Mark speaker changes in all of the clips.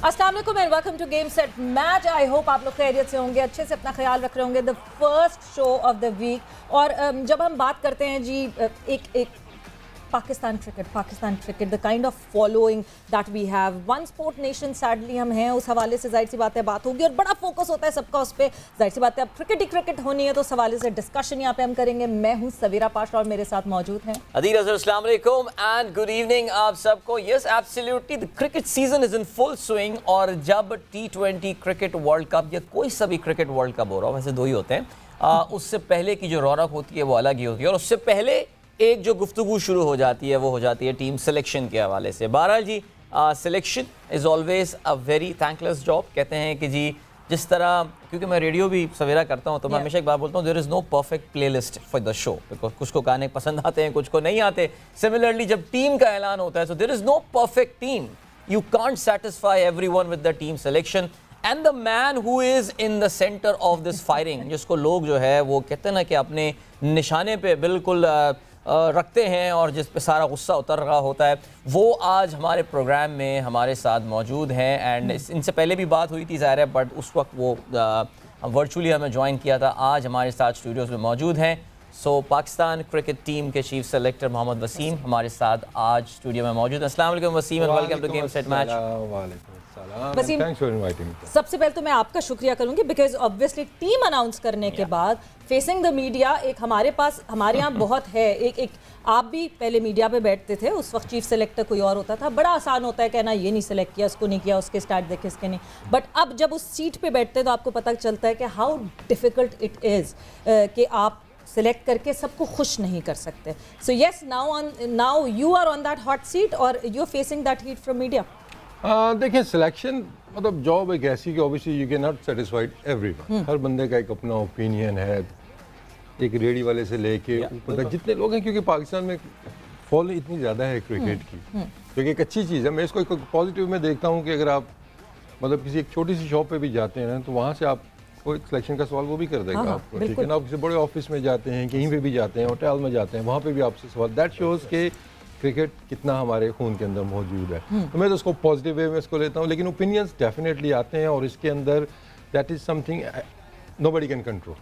Speaker 1: अस्सलाम वालेकुम and welcome to Game Set Match. I hope आप लोग खैरियत से होंगे, अच्छे से अपना ख्याल रख रहे होंगे। The first show of the week. और जब हम बात करते हैं जी एक Pakistan cricket, the kind of following that we have, one sport nation sadly हम हैं, उस हवाले से जाहिर सी बात है बात होगी और बड़ा फोकस होता है सबका उस पर। जाहिर सी बात है अब क्रिकेट ही क्रिकेट होनी है तो उस हवाले से डिस्कशन यहाँ पे हम करेंगे। मैं हूँ सवेरा पाशा और मेरे साथ मौजूद हैं
Speaker 2: अदील अजहर। अस्सलाम वालेकुम एंड गुड इवनिंग आप सबको। Yes absolutely, the cricket season is in full swing. और जब T20 क्रिकेट वर्ल्ड कप या कोई सा भी क्रिकेट वर्ल्ड कप हो रहा हो, वैसे दो ही होते हैं, उससे पहले की जो रौनक होती है वो अलग ही होती है। और उससे पहले एक जो गुफ्तगू शुरू हो जाती है वो हो जाती है टीम सिलेक्शन के हवाले से। बहरहाल जी, selection is always a very thankless job. कहते हैं कि जी जिस तरह, क्योंकि मैं रेडियो भी सवेरा करता हूँ तो मैं हमेशा एक बात बोलता हूँ, there is no perfect playlist for the show, because कुछ को गाने पसंद आते हैं, कुछ को नहीं आते। सिमिलरली जब टीम का ऐलान होता है so there is no perfect team, you can't satisfy everyone with the team selection. And the man who is in the centre of this firing, जिसको लोग जो है वो कहते हैं ना कि अपने निशाने पे बिल्कुल रखते हैं और जिस पे सारा गुस्सा उतर रहा होता है, वो आज हमारे प्रोग्राम में हमारे साथ मौजूद हैं। एंड इनसे पहले भी बात हुई थी ज़ाहिर है, बट उस वक्त वो वर्चुअली हमें ज्वाइन किया था। आज हमारे साथ स्टूडियोज़ में मौजूद हैं। सो पाकिस्तान क्रिकेट टीम के चीफ सेलेक्टर मोहम्मद वसीम हमारे साथ आज स्टूडियो में मौजूद हैं। अस्सलाम वालेकुम Wasim and welcome to Game Set Match.
Speaker 1: Wasim, सबसे पहले तो मैं आपका शुक्रिया करूंगी बिकॉज ऑब्वियसली टीम अनाउंस करने के बाद फेसिंग द मीडिया एक हमारे यहाँ बहुत है। एक आप भी पहले मीडिया पे बैठते थे, उस वक्त चीफ सेलेक्टर कोई और होता था, बड़ा आसान होता है कहना ये नहीं सेलेक्ट किया, उसको नहीं किया, उसके स्टार्ट देखे इसके नहीं। बट अब जब उस सीट पे बैठते तो आपको पता चलता है कि हाउ डिफिकल्ट इट इज़ कि आप सिलेक्ट करके सबको खुश नहीं कर सकते। So yes, now you are on that hot seat और you are facing that heat from media.
Speaker 3: देखिए, सिलेक्शन मतलब जॉब एक ऐसी कि obviously you can not satisfied everyone. हर बंदे का एक अपना ओपिनियन है, एक रेडी वाले से लेके ऊपर तक जितने लोग हैं, क्योंकि पाकिस्तान में फॉलो इतनी ज़्यादा है क्रिकेट की, जो कि एक अच्छी चीज़ है। मैं इसको एक पॉजिटिव में देखता हूँ कि अगर आप मतलब किसी एक छोटी सी शॉप पे भी जाते हैं ना, तो वहाँ से आप कोई सिलेक्शन का सवाल वो भी कर देगा आपको, ठीक है ना। आप किसी बड़े ऑफिस में जाते हैं, कहीं पे भी जाते हैं, होटल में जाते हैं, वहाँ पे भी आपसे सवाल, दैट शोज़ के क्रिकेट कितना हमारे खून के अंदर मौजूद है। तो मैं तो उसको पॉजिटिव वे में इसको लेता हूँ, लेकिन ओपिनियंस डेफिनेटली आते हैं और इसके अंदर that is something nobody can control.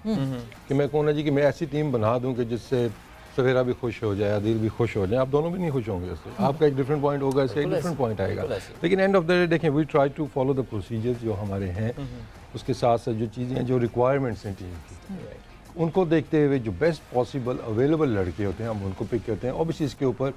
Speaker 3: कि मैं कहूँ ना जी कि मैं ऐसी टीम बना दूँ कि जिससे सवेरा भी खुश हो जाए, अदील भी खुश हो जाए, आप दोनों भी नहीं खुश होंगे उससे। आपका एक डिफरेंट पॉइंट होगा, इसका एक डिफरेंट पॉइंट आएगा, लेकिन एंड ऑफ द डे देखें, we try to follow the procedures जो हमारे हैं। उसके साथ साथ जो चीज़ें हैं, जो रिक्वायरमेंट्स हैं टीम की, उनको देखते हुए जो बेस्ट पॉसिबल अवेलेबल लड़के होते हैं हम उनको पिक करते हैं। ऑब्वियसली इसके ऊपर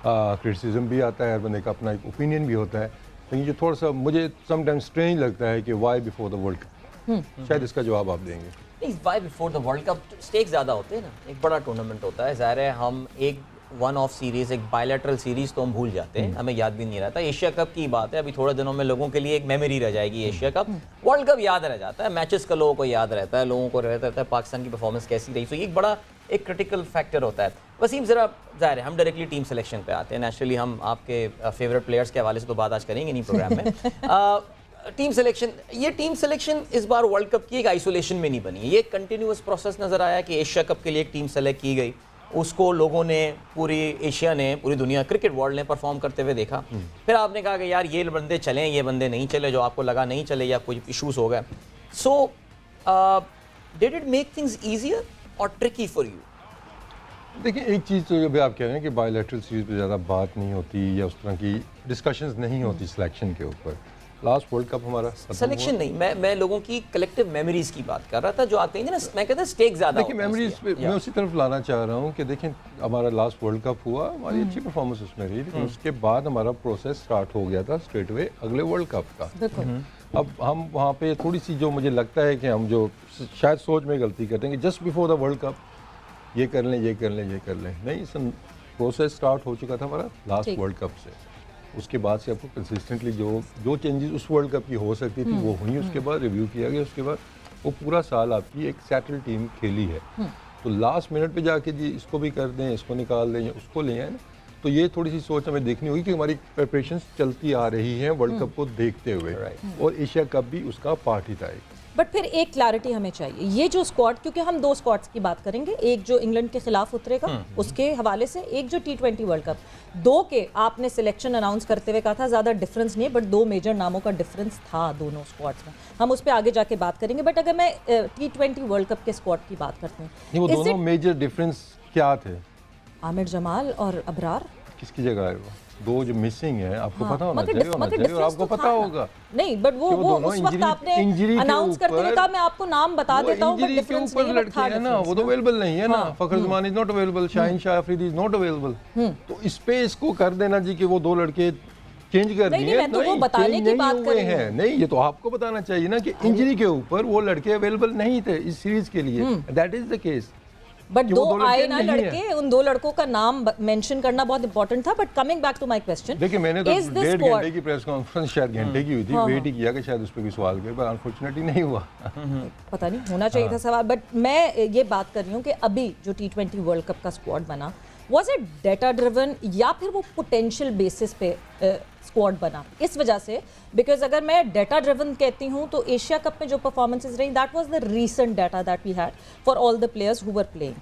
Speaker 3: क्रिटिसिज्म भी आता है, हर बंदे का अपना एक ओपिनियन भी होता है, लेकिन जो थोड़ा सा मुझे समटाइम्स स्ट्रेंज लगता है कि why before the World Cup. शायद इसका जवाब आप देंगे।
Speaker 2: नहीं, why before the World Cup, stake ज़्यादा होते हैं ना, एक बड़ा टूर्नामेंट होता है। ज़ाहिर है हम एक वन ऑफ सीरीज़, एक बायलैटरल सीरीज़ तो हम भूल जाते हैं, हमें याद भी नहीं रहता। एशिया कप की बात है, अभी थोड़े दिनों में लोगों के लिए एक मेमोरी रह जाएगी एशिया कप। वर्ल्ड कप याद रह जाता है, मैचेस का लोगों को याद रहता है, लोगों को रहता है पाकिस्तान की परफॉर्मेंस कैसी रही। तो ये एक बड़ा एक क्रिटिकल फैक्टर होता है। वसीम, ज़रा ज़ाहिर है हम डायरेक्टली टीम सिलेक्शन पे आते हैं। नेचुरली हम आपके फेवरेट प्लेयर्स के हवाले से तो बात आज करेंगे नहीं प्रोग्राम में। टीम सिलेक्शन, ये टीम सिलेक्शन इस बार वर्ल्ड कप की एक आइसोलेशन में नहीं बनी है, ये एक कंटिन्यूस प्रोसेस नज़र आया कि एशिया कप के लिए एक टीम सेलेक्ट की गई, उसको लोगों ने, पूरी एशिया ने, पूरी दुनिया, क्रिकेट वर्ल्ड ने परफॉर्म करते हुए देखा। फिर आपने कहा कि यार ये बंदे चलें, ये बंदे नहीं चले, जो आपको लगा नहीं चले या कुछ इशूज़ हो गए। So did it make things easier और ट्रिकी फॉर यू?
Speaker 3: देखिए, एक चीज़ तो जब आप कह रहे हैं कि बायलैटरल सीरीज़ पे ज़्यादा बात नहीं होती या उस तरह की डिस्कशंस नहीं होती सिलेक्शन के ऊपर। लास्ट वर्ल्ड कप हमारा
Speaker 2: सिलेक्शन नहीं, मैं लोगों की कलेक्टिव मेमोरीज की बात कर रहा था, जो आते हैं ना, मैं कहता स्टेक ज़्यादा।
Speaker 3: देखिए, मेमोरीज मैं उसी तरफ लाना चाह रहा हूँ कि देखें, हमारा लास्ट वर्ल्ड कप हुआ, हमारी अच्छी परफॉर्मेंस उसमें रही, लेकिन उसके बाद हमारा प्रोसेस स्टार्ट हो गया था स्ट्रेट वे अगले वर्ल्ड कप का। अब हम वहाँ पे थोड़ी सी, जो मुझे लगता है कि हम जो शायद सोच में गलती करते हैं कि just before the World cup ये कर लें, ये कर लें, ये कर लें, नहीं, प्रोसेस स्टार्ट हो चुका था हमारा लास्ट वर्ल्ड कप से। उसके बाद से आपको कंसिस्टेंटली जो चेंजेस उस वर्ल्ड कप की हो सकती थी वो हुई, उसके बाद रिव्यू किया गया, उसके बाद वो पूरा साल आपकी एक सेटल टीम खेली है। तो लास्ट मिनट पे जाके जी इसको भी कर दें, इसको निकाल दें, उसको ले आए ना, तो ये थोड़ी सी सोच हमें देखनी होगी कि हमारी प्रिपरेशंस चलती आ रही हैं वर्ल्ड कप को देखते हुए, और एशिया कप भी उसका पार्ट ही था।
Speaker 1: बट फिर एक क्लैरिटी हमें चाहिए, ये जो स्क्वाड, क्योंकि हम 2 स्क्वाड्स की बात करेंगे, एक जो इंग्लैंड के खिलाफ उतरेगा उसके हवाले से, एक जो T20 वर्ल्ड कप, 2 के आपने सिलेक्शन अनाउंस करते हुए कहा था ज़्यादा डिफरेंस नहीं, बट 2 मेजर नामों का डिफरेंस था दोनों स्क्वाड्स में, हम उस पर आगे जाके बात करेंगे। बट अगर मैं T20 वर्ल्ड कप के स्क्वाड की बात करती हूँ,
Speaker 3: वो दोनों मेजर डिफरेंस क्या थे?
Speaker 1: आमिर जमाल और अबरार
Speaker 3: किसकी जगह है वो? 2 जो मिसिंग है, आपको पता होना चाहिए और आपको पता होगा।
Speaker 1: नहीं, बट वो उस वक्त आपने अनाउंस करते हुए कहा मैं आपको नाम बता देता हूँ, बट डिफरेंस नहीं है,
Speaker 3: लड़के हैं ना, वो तो अवेलेबल नहीं है ना। Fakhar Zaman is not available, Shaheen Shah Afridi is not available, तो इस पे इसको कर देना जी कि वो 2 लड़के चेंज कर दिए।
Speaker 1: मैं तो वो बताने की बात कर रही हूं।
Speaker 3: नहीं, ये तो आपको बताना चाहिए ना कि इंजरी के ऊपर वो लड़के अवेलेबल नहीं थे इस सीरीज के लिए, that is the case.
Speaker 1: But 2 आए ना लड़के, उन 2 लड़कों का नाम मेंशन करना बहुत इंपॉर्टेंट था। But coming back to my question,
Speaker 3: देखिए मैंने तो 1.5 घंटे की प्रेस कॉन्फ्रेंस शायद घंटे की हुई थी, वेट ही किया कि शायद उस पर कोई सवाल करे, पर अनफॉर्चुनेटली नहीं हुआ।
Speaker 1: पता नहीं, होना चाहिए था सवाल। बट मैं ये बात कर रही हूँ कि अभी जो T20 वर्ल्ड कप का स्क्वाड बना, वाज इट डेटा ड्रिवन या फिर वो पोटेंशियल बेसिस पे स्क्वाड बना? इस वजह से, बिकॉज अगर मैं डेटा ड्रिवन कहती हूँ तो एशिया कप में जो परफॉर्मेंसेज रही, that was the recent data that we had for all the players who were playing,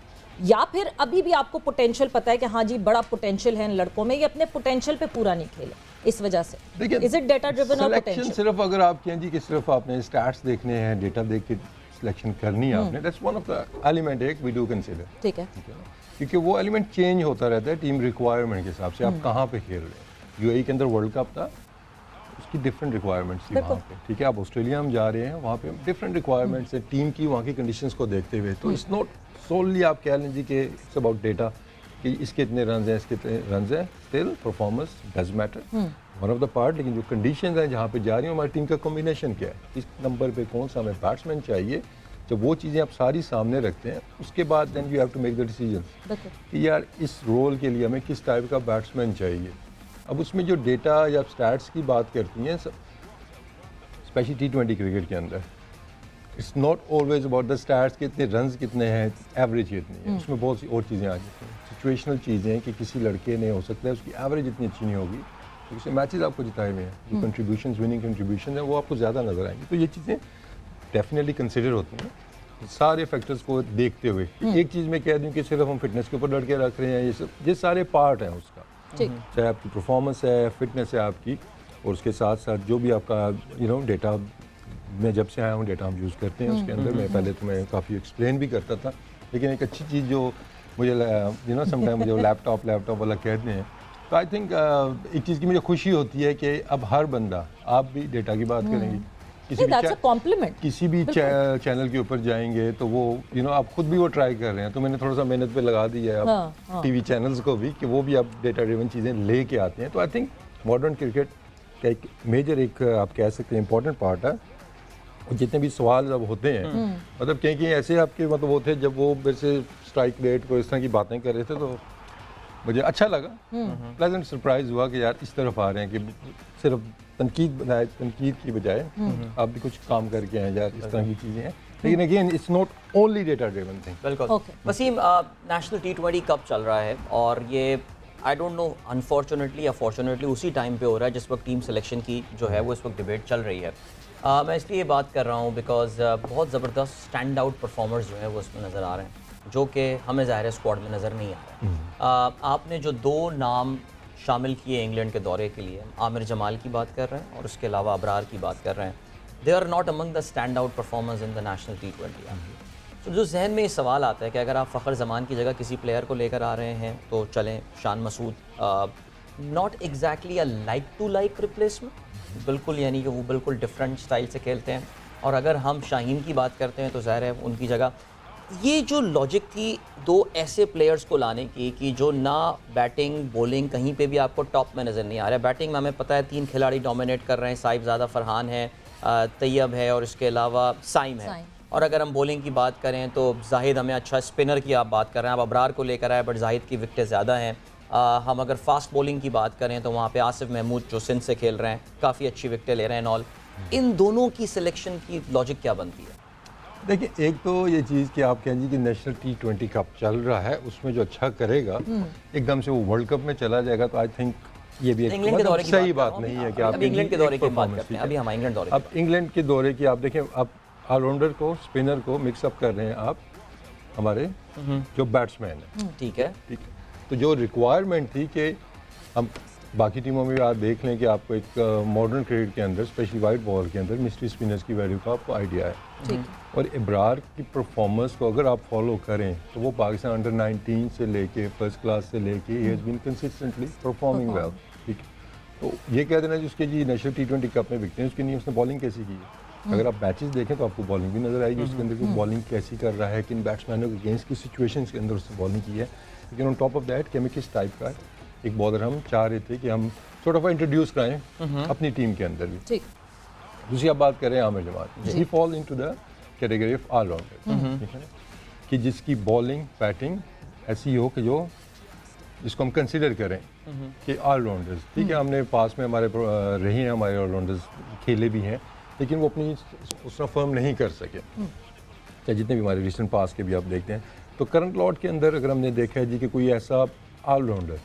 Speaker 1: या फिर अभी भी आपको पोटेंशियल पता है कि हाँ जी बड़ा पोटेंशियल है इन लड़कों में, ये अपने पोटेंशियल पे पूरा नहीं खेले, इस वजह से इज इट डेटा ड्रिवन और पोटेंशियल?
Speaker 3: सिर्फ अगर आप कहें जी कि सिर्फ आपने स्टैट्स देखने हैं, डेटा देख के सिलेक्शन करनी है आपने, that's one of the element एक वी डू कंसीडर,
Speaker 1: ठीक है,
Speaker 3: क्योंकि वो एलिमेंट चेंज होता रहता है टीम रिक्वायरमेंट के हिसाब से, आप कहाँ पे खेल रहे हैं। यूएई के अंदर वर्ल्ड कप था, उसकी डिफरेंट रिक्वायरमेंट्स थी वहाँ पे, ठीक है। आप ऑस्ट्रेलिया में जा रहे हैं, वहाँ पे डिफरेंट रिक्वायरमेंट्स है टीम की, वहाँ की कंडीशंस को देखते हुए। तो इट्स नॉट सोनली आप कह लीजिए कि इट्स अबाउट डेटा कि इसके इतने रन हैं, इसके इतने रन हैं, still performance does matter, one of the part. लेकिन जो कंडीशंस हैं जहाँ पे जा रही हूँ, हमारी टीम का कॉम्बिनेशन क्या है, इस नंबर पे कौन सा हमें बैट्समैन चाहिए, जब वो चीज़ें आप सारी सामने रखते हैं, उसके बाद then you have to make the decision कि यार इस रोल के लिए हमें किस टाइप का बैट्समैन चाहिए। अब उसमें जो डेटा या स्टैट्स की बात करती हैं, स्पेशली T20 क्रिकेट के अंदर, it's not always about the stats कि इतने रन्स कितने हैं, एवरेज कितनी है, उसमें बहुत सी और चीज़ें आ जाती हैं, सिचुएशनल चीज़ें हैं कि किसी लड़के ने हो सकता है उसकी एवरेज इतनी अच्छी नहीं होगी, तो उससे मैचेस आपको जिताए हुए हैं, जो कंट्रीब्यूशन विनिंग कंट्रीब्यूशन है वो आपको ज़्यादा नजर आएंगी। तो ये चीज़ें डेफिनेटली कंसिडर होती हैं सारे फैक्टर्स को देखते हुए। एक चीज़ मैं कह दूँ कि सिर्फ हम फिटनेस के ऊपर लड़के रख रहे हैं, ये सारे पार्ट हैं उसका, चाहे आपकी परफॉर्मेंस है, फिटनेस है आपकी, और उसके साथ साथ जो भी आपका डेटा, मैं जब से आया हूँ डेटा हम यूज़ करते हैं उसके अंदर, मैं पहले तो मैं काफ़ी एक्सप्लेन भी करता था, लेकिन एक अच्छी चीज़ जो मुझे समटाइम मुझे लैपटॉप वाला कहते हैं, तो आई थिंक एक चीज़ की मुझे खुशी होती है कि अब हर बंदा, आप भी डेटा की बात करेंगे, किसी भी चैनल के ऊपर जाएंगे तो वो आप खुद भी वो ट्राई कर रहे हैं, तो मैंने थोड़ा सा मेहनत पे लगा दी है अब टीवी चैनल्स को भी कि वो भी अब डेटा ड्रिवन चीज़ें लेके आते हैं। तो आई थिंक मॉडर्न क्रिकेट का एक मेजर, एक आप कह सकते हैं इंपॉर्टेंट पार्ट है। जितने भी सवाल जब होते हैं, मतलब कहीं ऐसे आपके मतलब वो थे, जब वो मेरे से स्ट्राइक रेट को इस तरह की बातें कर रहे थे, तो मुझे अच्छा लगा, प्लेजेंट सरप्राइज हुआ कि यार इस तरफ आ रहे हैं कि सिर्फ तनकीद की बजाय आप भी कुछ काम करके आए यार, इस तरह की चीज़ें हैं। लेकिन again it's not only data driven thing.
Speaker 2: बिल्कुल। वसीम, नेशनल T20 कप चल रहा है और ये आई डोंट नो अनफॉर्चुनेटली या फॉर्चुनेटली उसी टाइम पे हो रहा है जिस वक्त टीम सिलेक्शन की जो है वो इस वक्त डिबेट चल रही है। मैं इसलिए बात कर रहा हूँ बिकॉज बहुत ज़बरदस्त स्टैंड आउट परफॉर्मर्स जो है वो इसमें नज़र आ रहे हैं, जो कि हमें ज़ाहिर है स्क्वाड में नज़र नहीं आ रहे। आपने जो 2 नाम शामिल किए इंग्लैंड के दौरे के लिए, आमिर जमाल की बात कर रहे हैं और उसके अलावा अबरार की बात कर रहे हैं, they are not among the stand out performers in the national T20। तो जो जहन में ये सवाल आता है कि अगर आप फ़खर ज़मान की जगह किसी प्लेयर को लेकर आ रहे हैं तो चलें, Shan Masood, not exactly a like to like replacement, बिल्कुल, यानी कि वो बिल्कुल डिफरेंट स्टाइल से खेलते हैं। और अगर हम शाहीन की बात करते हैं तो ज़ाहिर है उनकी जगह, ये जो लॉजिक थी 2 ऐसे प्लेयर्स को लाने की कि जो ना बैटिंग बॉलिंग कहीं पे भी आपको टॉप में नज़र नहीं आ रहा है। बैटिंग में हमें पता है 3 खिलाड़ी डोमिनेट कर रहे हैं, साहिबजादा फरहान है, तैयब है और इसके अलावा साइम है। और अगर हम बॉलिंग की बात करें तो जाहिद, हमें अच्छा स्पिनर की आप बात कर रहे हैं, आप अबरार को लेकर आए बट जाहिद की विकेटें ज़्यादा हैं। हम अगर फास्ट बॉलिंग की बात करें तो वहाँ पे आसिफ महमूद जो सिंध से खेल रहे हैं, काफ़ी अच्छी विकेटें ले रहे हैं ऑल। इन दोनों की सिलेक्शन की लॉजिक क्या बनती है?
Speaker 3: देखिए, एक तो ये चीज़ कि आप कहेंगे कि नेशनल T20 कप चल रहा है, उसमें जो अच्छा करेगा एकदम से वो वर्ल्ड कप में चला जाएगा, तो आई थिंक ये भी एक सही बात नहीं है कि आप
Speaker 2: इंग्लैंड के दौरे की बात करते हैं। अभी हम इंग्लैंड दौरे,
Speaker 3: अब इंग्लैंड के दौरे की आप देखें, अब ऑलराउंडर को, स्पिनर को मिक्सअप कर रहे हैं आप हमारे जो बैट्समैन है।
Speaker 2: ठीक है।
Speaker 3: ठीक है, तो जो रिक्वायरमेंट थी कि हम बाकी टीमों में भी आप देख लें कि आपको एक मॉडर्न क्रिकेट के अंदर स्पेशली वाइट बॉल के अंदर मिस्ट्री स्पिनर्स की वैल्यू का आपको आइडिया है। और इब्रार की परफॉर्मेंस को अगर आप फॉलो करें तो वो पाकिस्तान अंडर 19 से लेके फर्स्ट क्लास से लेके ही has been consistently performing well. ठीक है, तो ये कह देना जिसके जी नेशनल T20 कप में विकटें उसके लिए उसने बॉलिंग कैसी की है। अगर आप मैचेस देखें तो आपको बॉलिंग भी नजर आएगी उसके अंदर, कि बॉलिंग कैसी कर रहा है, किन बैट्समैनों के अगेंस्ट की सिचुएशंस के अंदर उसने बॉलिंग की है। लेकिन ऑन टॉप ऑफ दैट कि हमें किस टाइप का एक बॉलर हम चाह रहे थे कि हम थोड़ा सा इंट्रोड्यूस कराएं अपनी टीम के अंदर भी।
Speaker 1: ठीक।
Speaker 3: दूसरी आप बात करें Aamir Jamal, he fall into the category of allrounder, ठीक है ना, कि जिसकी बॉलिंग बैटिंग ऐसी हो कि जो जिसको हम कंसिडर करें कि ऑलराउंडर्स। ठीक है, हमने पास में हमारे रहे हैं हमारे ऑलराउंडर्स, खेले भी हैं, लेकिन वो अपनी उस तरह फर्म नहीं कर सके, चाहे जितने भी हमारे रिसेंट पास के भी आप देखते हैं। तो करंट लॉट के अंदर अगर हमने देखा है जी कि कोई ऐसा ऑलराउंडर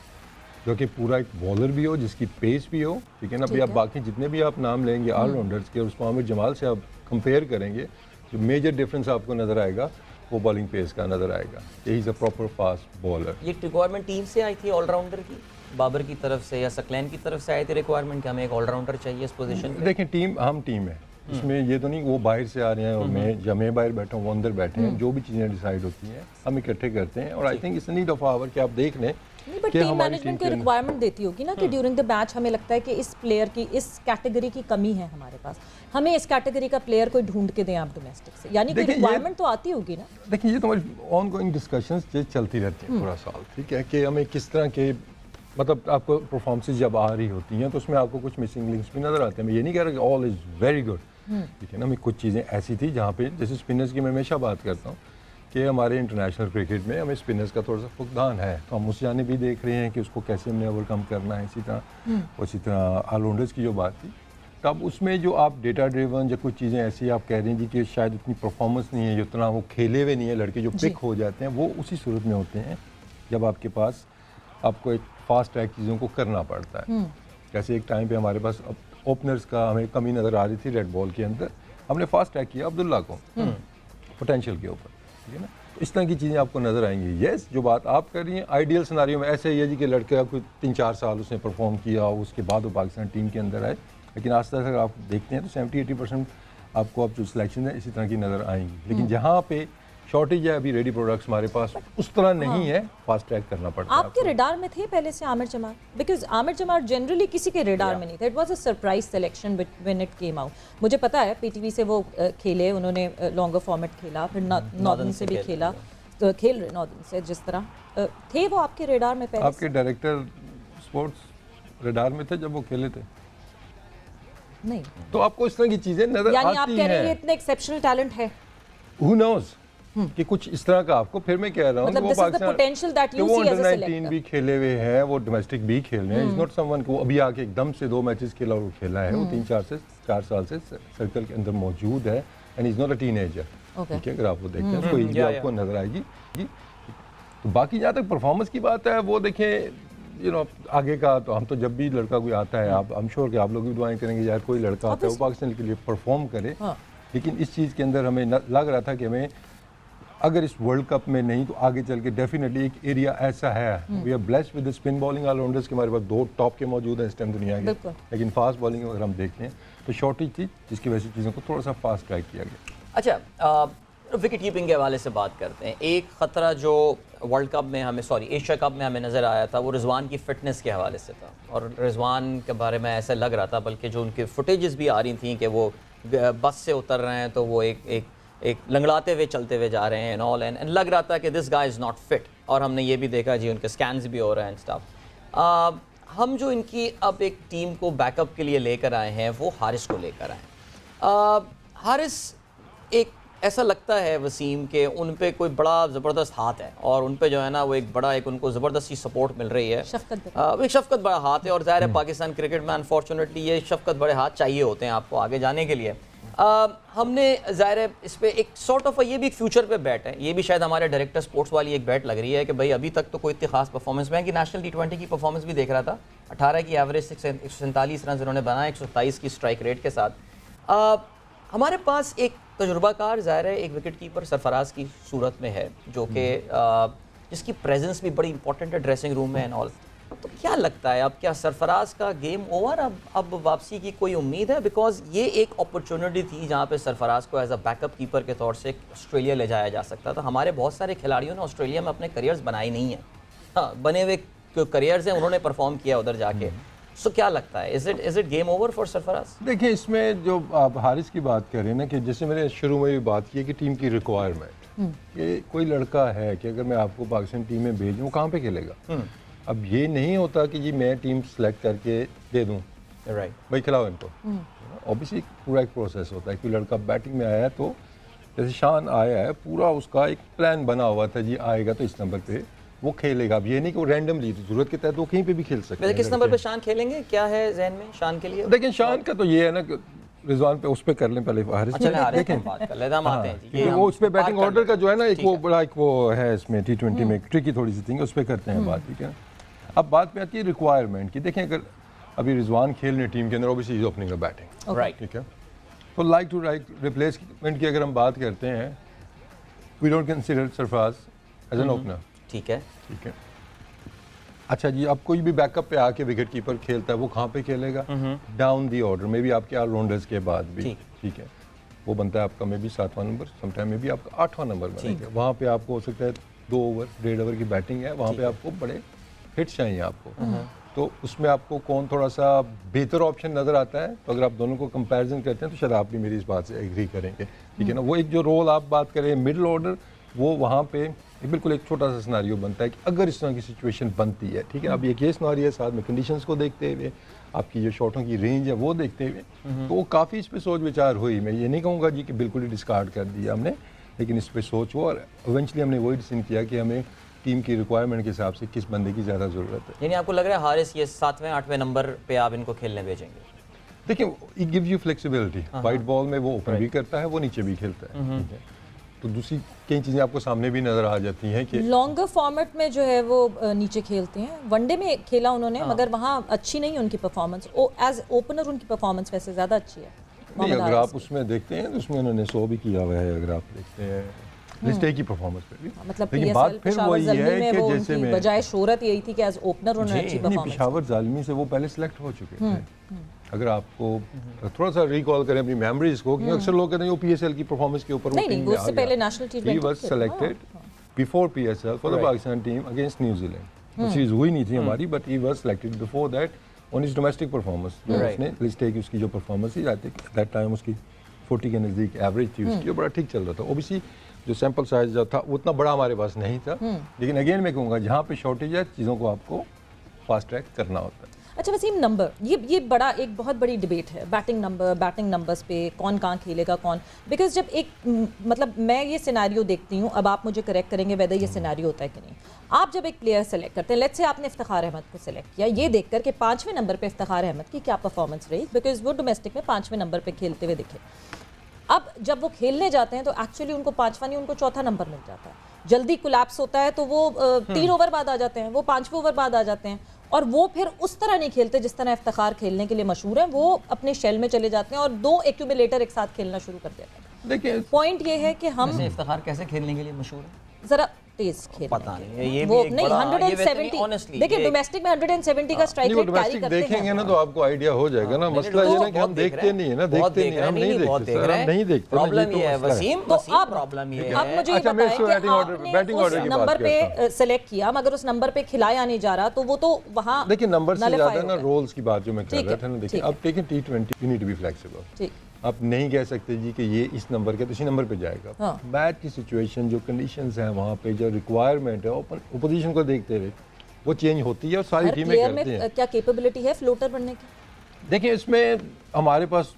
Speaker 3: जो कि पूरा एक बॉलर भी हो, जिसकी पेस भी हो, ठीक है ना, अभी आप बाकी जितने भी आप नाम लेंगे ऑलराउंडर्स के और उसको आमिर जमाल से आप कंपेयर करेंगे, जो मेजर डिफरेंस आपको नज़र आएगा वो बॉलिंग पेस का नज़र आएगा। यही is a proper fast bowler.
Speaker 2: ये रिक्वायरमेंट टीम से आई थी ऑलराउंडर की, बाबर की तरफ से या सकलैन की तरफ से आई थी रिक्वायरमेंट कि हमें एक ऑलराउंडर चाहिए इस पोजीशन पे?
Speaker 3: देखिए टीम हम टीम है, इसमें ये तो नहीं वो बाहर से आ रहे हैं और मैं बाहर बैठा हूँ, वो अंदर बैठे हैं। जो भी चीज़ें डिसाइड होती हैं हम इकट्ठे करते हैं और I think it's need of our कि आप देख लें
Speaker 1: बट टीम मैनेजमेंट को रिक्वायरमेंट देती होगी ना कि ड्यूरिंग द मैच हमें लगता है कि इस प्लेयर की इस कैटेगरी की कमी है हमारे पास, हमें इस कैटेगरी का प्लेयर कोई ढूंढ के दें आप डोमेस्टिक से, यानी कि रिक्वायरमेंट तो आती होगी ना।
Speaker 3: देखिए ये तो हमारी ऑनगोइंग डिस्कशंस चलती रहती हैं पूरा साल, ठीक है, कि हमें किस तरह के मतलब आपको परफॉर्मेंसेस जब आ रही होती हैं तो उसमें आपको कुछ मिसिंग लिंक्स भी नजर आते हैं। मैं ये नहीं कह रहा कि ऑल इज़ वेरी गुड, ठीक है ना, मैं कुछ चीज़ें ऐसी थी जहाँ पे जैसे स्पिनर्स की मैं हमेशा बात करता हूँ कि हमारे इंटरनेशनल क्रिकेट में हमें स्पिनर्स का थोड़ा सा फुकदान है, तो हम उस जाने भी देख रहे हैं कि उसको कैसे हमने ओवरकम करना है। इसी तरह ऑलराउंडर्स की जो बात थी, तो अब उसमें जो आप डेटा ड्रिवन या कुछ चीज़ें ऐसी आप कह रहे हैं जी कि शायद उतनी परफॉर्मेंस नहीं है, जितना वो खेले हुए नहीं है लड़के जो पिक हो जाते हैं, वो उसी सूरत में होते हैं जब आपके पास आपको एक फास्ट ट्रैक चीज़ों को करना पड़ता है। जैसे एक टाइम पे हमारे पास ओपनर्स का हमें कमी नज़र आ रही थी रेड बॉल के अंदर, हमने फास्ट ट्रैक किया अब्दुल्ला को पोटेंशियल के ऊपर, ठीक है ना, तो इस तरह की चीज़ें आपको नज़र आएंगी। यस, जो बात आप कर रही हैं आइडियल सिनारियो में ऐसे ही है जी कि लड़के कोई 3-4 साल उसने परफॉर्म किया, उसके बाद वो पाकिस्तान टीम के अंदर आए, लेकिन आस्ते आस्ते अगर आप देखते हैं तो 70-80% आपको अब जो सिलेक्शन है इसी तरह की नज़र आएंगी। लेकिन जहाँ पे शॉर्टेज है अभी रेडी प्रोडक्ट्स हमारे पास उस तरह नहीं है, फास्ट ट्रैक करना पड़ता है।
Speaker 1: आपके रेडार में थे पहले से आमिर जमाल? बिकॉज आमिर जमाल जनरली किसी के रेडार में नहीं था, it was a surprise selection when it came out. मुझे पता है पीटीवी से वो खेले, उन्होंने लॉन्गर फॉर्मेट खेला, फिर नॉर्दर्न से भी खेला, खेल रहे नॉर्दर्न से, जिस तरह थे वो आपके रेडार में पहले?
Speaker 3: आपके डायरेक्टर स्पोर्ट्स रेडार में थे जब वो खेले थे?
Speaker 1: नहीं।
Speaker 3: तो आपको इस तरह की चीजें नजर आती हैं,
Speaker 1: यानी आप कह रहे हैं इतने एक्सेप्शनल टैलेंट है,
Speaker 3: हु नोज कि कुछ इस तरह का आपको, फिर मैं कह रहा हूँ
Speaker 1: मतलब
Speaker 3: वो
Speaker 1: पाकिस्तान
Speaker 3: वो अंडर 19 भी खेले हुए हैं, वो डोमेस्टिक भी खेल रहे हैं, इज नॉट समवन को अभी आके एकदम से 2 मैचेस खेला और खेला है, वो 3-4 साल से सर्कल के अंदर मौजूद है and is not a teenager, ठीक है, अगर आप वो देखते हैं तो ये आपको नजर आएगी। तो बाकी जहाँ तक परफॉर्मेंस की बात है वो देखें यू नो आगे का, तो हम तो जब भी लड़का कोई आता है आप आई एम श्योर कि आप लोग भी दुआएं करेंगे यार कोई लड़का आता है वो पाकिस्तान के लिए परफॉर्म करे। लेकिन इस चीज़ के अंदर हमें लग रहा था कि हमें अगर इस वर्ल्ड कप में नहीं तो आगे चल के डेफिनेटली एक एरिया ऐसा है, we are blessed with the spin bowling allrounders के हमारे पास 2 टॉप के मौजूद हैं इस टाइम दुनिया के, लेकिन फास्ट बॉलिंग अगर हम देखते हैं तो शॉर्टेज थी जिसकी वजह से चीज़ों को थोड़ा सा फास्ट ट्रैक किया गया।
Speaker 2: अच्छा, विकेट कीपिंग के हवाले से बात करते हैं। एक ख़तरा जो वर्ल्ड कप में हमें एशिया कप में हमें नज़र आया था वो रिजवान की फ़िटनेस के हवाले से था, और रिजवान के बारे में ऐसा लग रहा था, बल्कि जो उनकी फुटेजेस भी आ रही थी कि वो बस से उतर रहे हैं तो वो एक लंगड़ाते हुए चलते हुए जा रहे हैं एंड ऑल, एंड लग रहा था कि this guy is not fit, और हमने ये भी देखा जी उनके स्कैन्स भी हो रहे हैं स्टाफ। हम जो इनकी अब एक टीम को बैकअप के लिए लेकर आए हैं वो हारिस को लेकर आए। हारिस एक ऐसा लगता है वसीम के उन पे कोई बड़ा ज़बरदस्त हाथ है, और उन पे जो है ना वो एक बड़ा उनको ज़बरदस्ती सपोर्ट मिल रही है, एक शफकत बड़ा हाथ है, और ज़ाहिर है पाकिस्तान क्रिकेट में अनफॉर्चुनेटली ये शफकत बड़े हाथ चाहिए होते हैं आपको आगे जाने के लिए। हमने ज़ाहिर है इस पर एक सॉर्ट ऑफ ये भी एक फ्यूचर पे बैट है, ये भी शायद हमारे डायरेक्टर स्पोर्ट्स वाली एक बैट लग रही है कि भाई अभी तक तो कोई इतनी खास परफॉर्मेंस में कि नेशनल T20 की परफॉर्मेंस भी देख रहा था, 18 की एवरेज 147 रन उन्होंने बनाए 127 की स्ट्राइक रेट के साथ। हमारे पास एक तजुर्बाकार ज़ाहिर है एक विकेट कीपर सरफराज की सूरत में है, जो कि जिसकी प्रेजेंस भी बड़ी इंपॉर्टेंट है ड्रेसिंग रूम में एंड ऑल। तो क्या लगता है अब, क्या सरफराज का गेम ओवर, अब वापसी की कोई उम्मीद है? बिकॉज ये एक अपॉर्चुनिटी थी जहाँ पे सरफराज को एज अ बैकअप कीपर के तौर से ऑस्ट्रेलिया ले जाया जा सकता था। हमारे बहुत सारे खिलाड़ियों ने ऑस्ट्रेलिया में अपने करियर्स बनाए नहीं हैं, हाँ बने हुए करियर्स हैं, उन्होंने परफॉर्म किया उधर जाके। सो क्या लगता है, is it game over for Sarfaraz?
Speaker 3: देखिए, इसमें जो आप हारिस की बात कर रहे हैं ना, कि जैसे मैंने शुरू में भी बात की कि टीम की रिक्वायरमेंट, कि कोई लड़का है कि अगर मैं आपको पाकिस्तान टीम में भेजूँ, वो कहाँ पे खेलेगा? अब ये नहीं होता कि जी मैं टीम सेलेक्ट करके दे दूँ,
Speaker 2: राइट
Speaker 3: भाई खिलाओ इनको। ऑब्वियसली पूरा एक प्रोसेस होता है कि लड़का बैटिंग में आया, तो जैसे शान आया है, पूरा उसका एक प्लान बना हुआ था, जी आएगा तो इस नंबर पे वो खेलेगा। अब ये नहीं कि वो रैंडमली, जरूरत के तहत वो कहीं पे भी खेल सकते हैं।
Speaker 2: किस नंबर पे शान खेलेंगे, क्या है जहन में शान के लिए?
Speaker 3: लेकिन शान का तो ये है ना कि रिजवान पे उस पे कर लें पहले, हारिस
Speaker 2: देखें बात कर लेते हैं, हम आते हैं जी।
Speaker 3: वो उस पे बैटिंग ऑर्डर का जो है ना, एक वो बड़ा एक वो है इसमें T20 में ट्रिकी थोड़ी सी थिंग, उस पे करते हैं बात, ठीक है। अब बात पे आती है रिक्वायरमेंट की। देखें, अगर अभी रिजवान खेल रहे टीम के अंदर, obviously is opening the batting,
Speaker 2: right,
Speaker 3: ठीक है। तो लाइक टू लाइक रिप्लेसमेंट की अगर हम बात करते हैं, we don't consider Sarfaraz as an opener,
Speaker 2: ठीक है,
Speaker 3: ठीक है। अच्छा जी, अब कोई भी बैकअप पे आके विकेट कीपर खेलता है, वो कहाँ पे खेलेगा? डाउन दी ऑर्डर में भी, आपके ऑलराउंडर्स के बाद भी, ठीक है। वो बनता है आपका में भी 7वां नंबर, समटाइम में भी आपका 8वां नंबर बनेगा। वहाँ पे आपको हो सकता है 2 ओवर 1.5 ओवर की बैटिंग है, वहाँ पे आपको बड़े हिट्स चाहिए आपको। तो उसमें आपको कौन थोड़ा सा बेहतर ऑप्शन नज़र आता है? तो अगर आप दोनों को कंपैरिजन करते हैं तो शायद आप भी मेरी इस बात से एग्री करेंगे, ठीक है ना। वो एक जो रोल आप बात करें मिडिल ऑर्डर, वो वहाँ पे बिल्कुल एक छोटा सा सिनारियो बनता है कि अगर इस तरह की सिचुएशन बनती है, ठीक है। अब एक ये सिनारियो है, साथ में कंडीशंस को देखते हुए, आपकी जो शॉटों की रेंज है वो देखते हुए, तो वो काफ़ी इस पर सोच विचार हुई। मैं ये नहीं कहूँगा जी कि बिल्कुल ही डिस्कार्ड कर दिया हमने, लेकिन इस पर सोच हुआ और इवेंचुअली हमने वही डिसीजन किया कि हमें टीम की रिक्वायरमेंट के हिसाब से किस बंदे की ज़्यादा ज़रूरत है।
Speaker 2: यानी आपको लग रहा है हारिस ये 7वें 8वें नंबर पे आप इनको खेलने भेजेंगे?
Speaker 3: देखिए, it gives you flexibility. White ball में वो ओपन भी करता है, वो नीचे भी खेलता है, ठीक है। तो दूसरी कई चीज़ें आपको सामने भी नज़र आ जाती हैं कि
Speaker 1: लॉन्गर फॉर्मेट में जो है वो नीचे खेलते हैं। वनडे में खेला उन्होंने, मगर वहाँ अच्छी नहीं उनकी परफॉर्मेंस। एज ओपनर उनकी परफॉर्मेंस वैसे ज़्यादा अच्छी है।
Speaker 3: नहीं, अगर आप उसमें देखते हैं तो उसमें उन्होंने 100 भी किया हुआ है। अगर आप देखते हैं लिस्टे की परफॉर्मेंस पे भी,
Speaker 1: मतलब
Speaker 3: लेकिन बात फिर वही है कि जैसे में
Speaker 1: बजाय शोहरत यही थी कि एज ओपनर उन्होंने अच्छी परफॉर्मेंस।
Speaker 3: पेशावर ज़ालिमी से वो पहले सिलेक्ट हो चुके थे। अगर आपको थोड़ा सा रिकॉल करें अपनी मेमोरीज को, क्योंकि अक्सर लोग कहते हैं वो PSL की परफॉर्मेंस के ऊपर
Speaker 1: नहीं, उससे पहले national T20
Speaker 3: he was selected before PSL for the Pakistan team against New Zealand. वो चीज़ हुई नहीं थी हमारी, but he was selected before that on his domestic performance. उसने लिस्टे की उसकी जो परफॉर्मेंस थी, आई थिंक दैट टाइम उसकी 40 के नज़दीक एवरेज थी उसकी, जो बड़ा ठीक चल रहा था। ओबीसी जो सैंपल साइज जो था उतना बड़ा हमारे पास नहीं था, लेकिन अगेन मैं कहूँगा जहाँ पे शॉर्टेज है, चीज़ों को आपको फास्ट ट्रैक करना होता है।
Speaker 1: अच्छा वसीम, नंबर ये बड़ा एक बहुत बड़ी डिबेट है, बैटिंग नंबर्स पे कौन कहाँ खेलेगा कौन। बिकॉज जब एक मतलब मैं ये सिनेरियो देखती हूँ, अब आप मुझे करेक्ट करेंगे वेदर ये सिनेरियो होता है कि नहीं। आप जब एक प्लेयर सेलेक्ट करते हैं, लेट्स से आपने इफ्तिखार अहमद को सिलेक्ट किया, ये देखकर कि 5वें नंबर पे इफ्तिखार अहमद की क्या परफॉर्मेंस रही, बिकॉज वो डोमेस्टिक में 5वें नंबर पे खेलते हुए दिखे। अब जब वो खेलने जाते हैं तो एक्चुअली उनको 5वां नहीं, उनको 4था नंबर मिल जाता है। जल्दी कोलैप्स होता है तो वो 3 ओवर बाद आ जाते हैं, वो 5वें ओवर बाद आ जाते हैं, और वो फिर उस तरह नहीं खेलते जिस तरह इफ्तिखार खेलने के लिए मशहूर है। वो अपने शेल में चले जाते हैं और 2 एक्यूमुलेटर एक साथ खेलना शुरू कर देते हैं।
Speaker 3: देखिए,
Speaker 1: पॉइंट ये है कि हम
Speaker 2: इफ्तिखार कैसे खेलने के लिए मशहूर है,
Speaker 1: जरा तेज खेल,
Speaker 2: पता नहीं ये
Speaker 1: वो
Speaker 2: भी
Speaker 1: नहीं 170। देखिए डोमेस्टिक में 170 का स्ट्राइक रेट कैरी करते हैं।
Speaker 3: देखेंगे ना तो आपको आइडिया हो जाएगा ना। मसला ये ना कि हम देखते नहीं है ना, देखते नहीं, हम नहीं देखते सर, हम नहीं देखते।
Speaker 2: प्रॉब्लम ये है वसीम, प्रॉब्लम ये है।
Speaker 1: अब मुझे ये बताएं कि आपने उस नंबर पे सेलेक्ट किया, मगर उस नंबर पे खिलाया नहीं जा रहा, तो वो तो वहाँ
Speaker 3: देखिए नंबर से ज्यादा ना रोल्स की बात जो मैं कर रहा था ना। देखिए अब देखिए T20 you need to be flexible. ठीक, आप नहीं कह सकते जी कि ये इस नंबर के तो इसी नंबर पे जाएगा। मैच की सिचुएशन, जो कंडीशंस हैं वहाँ पे, जो रिक्वायरमेंट है ओपोजिशन को देखते हुए वो चेंज होती है और सारी टीमें करती हैं।
Speaker 1: क्या कैपेबिलिटी है फ्लोटर बनने की?
Speaker 3: देखिए इसमें हमारे पास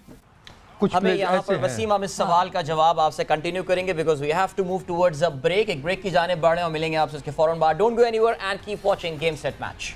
Speaker 3: कुछ
Speaker 2: हमें यहाँ पर वसीम हम इस सवाल का जवाब आपसे कंटिन्यू करेंगे, because we have to move towards a break. एक ब्रेक की जाने बढ़ रहे हैं और मिलेंगे आपसे उसके फौरन बाद। Don't go anywhere and keep watching game Set match.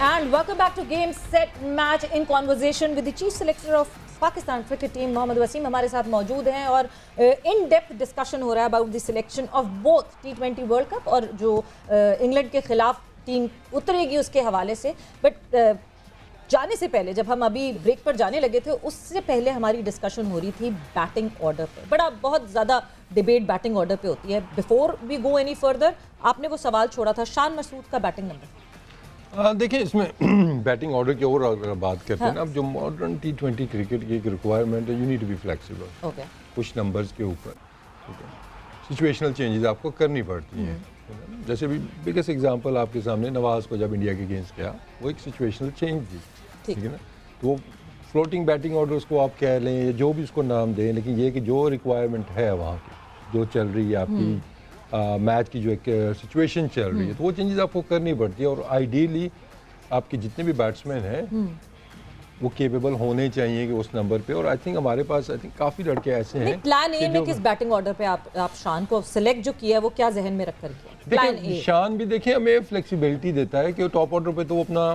Speaker 1: And welcome back to Game Set Match, in conversation with the Chief Selector of Pakistan cricket team Mohammad Wasim हमारे साथ मौजूद हैं और इन डेप्थ डिस्कशन हो रहा है about the selection of both T20 world cup और जो इंग्लैंड के खिलाफ टीम उतरेगी उसके हवाले से। बट जाने से पहले जब हम अभी ब्रेक पर जाने लगे थे उससे पहले हमारी डिस्कशन हो रही थी बैटिंग ऑर्डर पे। बड़ा बहुत ज़्यादा डिबेट बैटिंग ऑर्डर पे होती है। Before we go any further आपने वो सवाल छोड़ा था शान मसूद का बैटिंग नंबर।
Speaker 3: देखिए इसमें बैटिंग ऑर्डर की और अगर बात करते हैं ना, अब जो मॉडर्न T20 क्रिकेट की एक रिक्वायरमेंट है, you need to be flexible. कुछ नंबर्स के ऊपर सिचुएशनल चेंजेस आपको करनी पड़ती हैं। जैसे भी बिगेस्ट एग्जांपल आपके सामने नवाज को जब इंडिया के अगेंस्ट किया, वो एक सिचुएशनल चेंज थी, ठीक है ना। तो वो फ्लोटिंग बैटिंग ऑर्डर उसको आप कह लें या जो भी उसको नाम दें, लेकिन ये कि जो रिक्वायरमेंट है वहाँ की जो चल रही है आपकी मैच की जो एक सिचुएशन चल रही है, तो वो चेंजेस आपको करनी पड़ती है। और आइडियली आपके जितने भी बैट्समैन हैं वो केपेबल होने चाहिए कि उस नंबर पे। और आई थिंक हमारे पास काफ़ी लड़के ऐसे हैं।
Speaker 1: प्लान ए में किस बैटिंग ऑर्डर पे आप शान को सिलेक्ट जो किया है वो क्या जहन में रखकर किया? प्लान ए
Speaker 3: शान भी देखिए हमें फ्लेक्सिबिलिटी देता है कि टॉप ऑर्डर पे तो वो अपना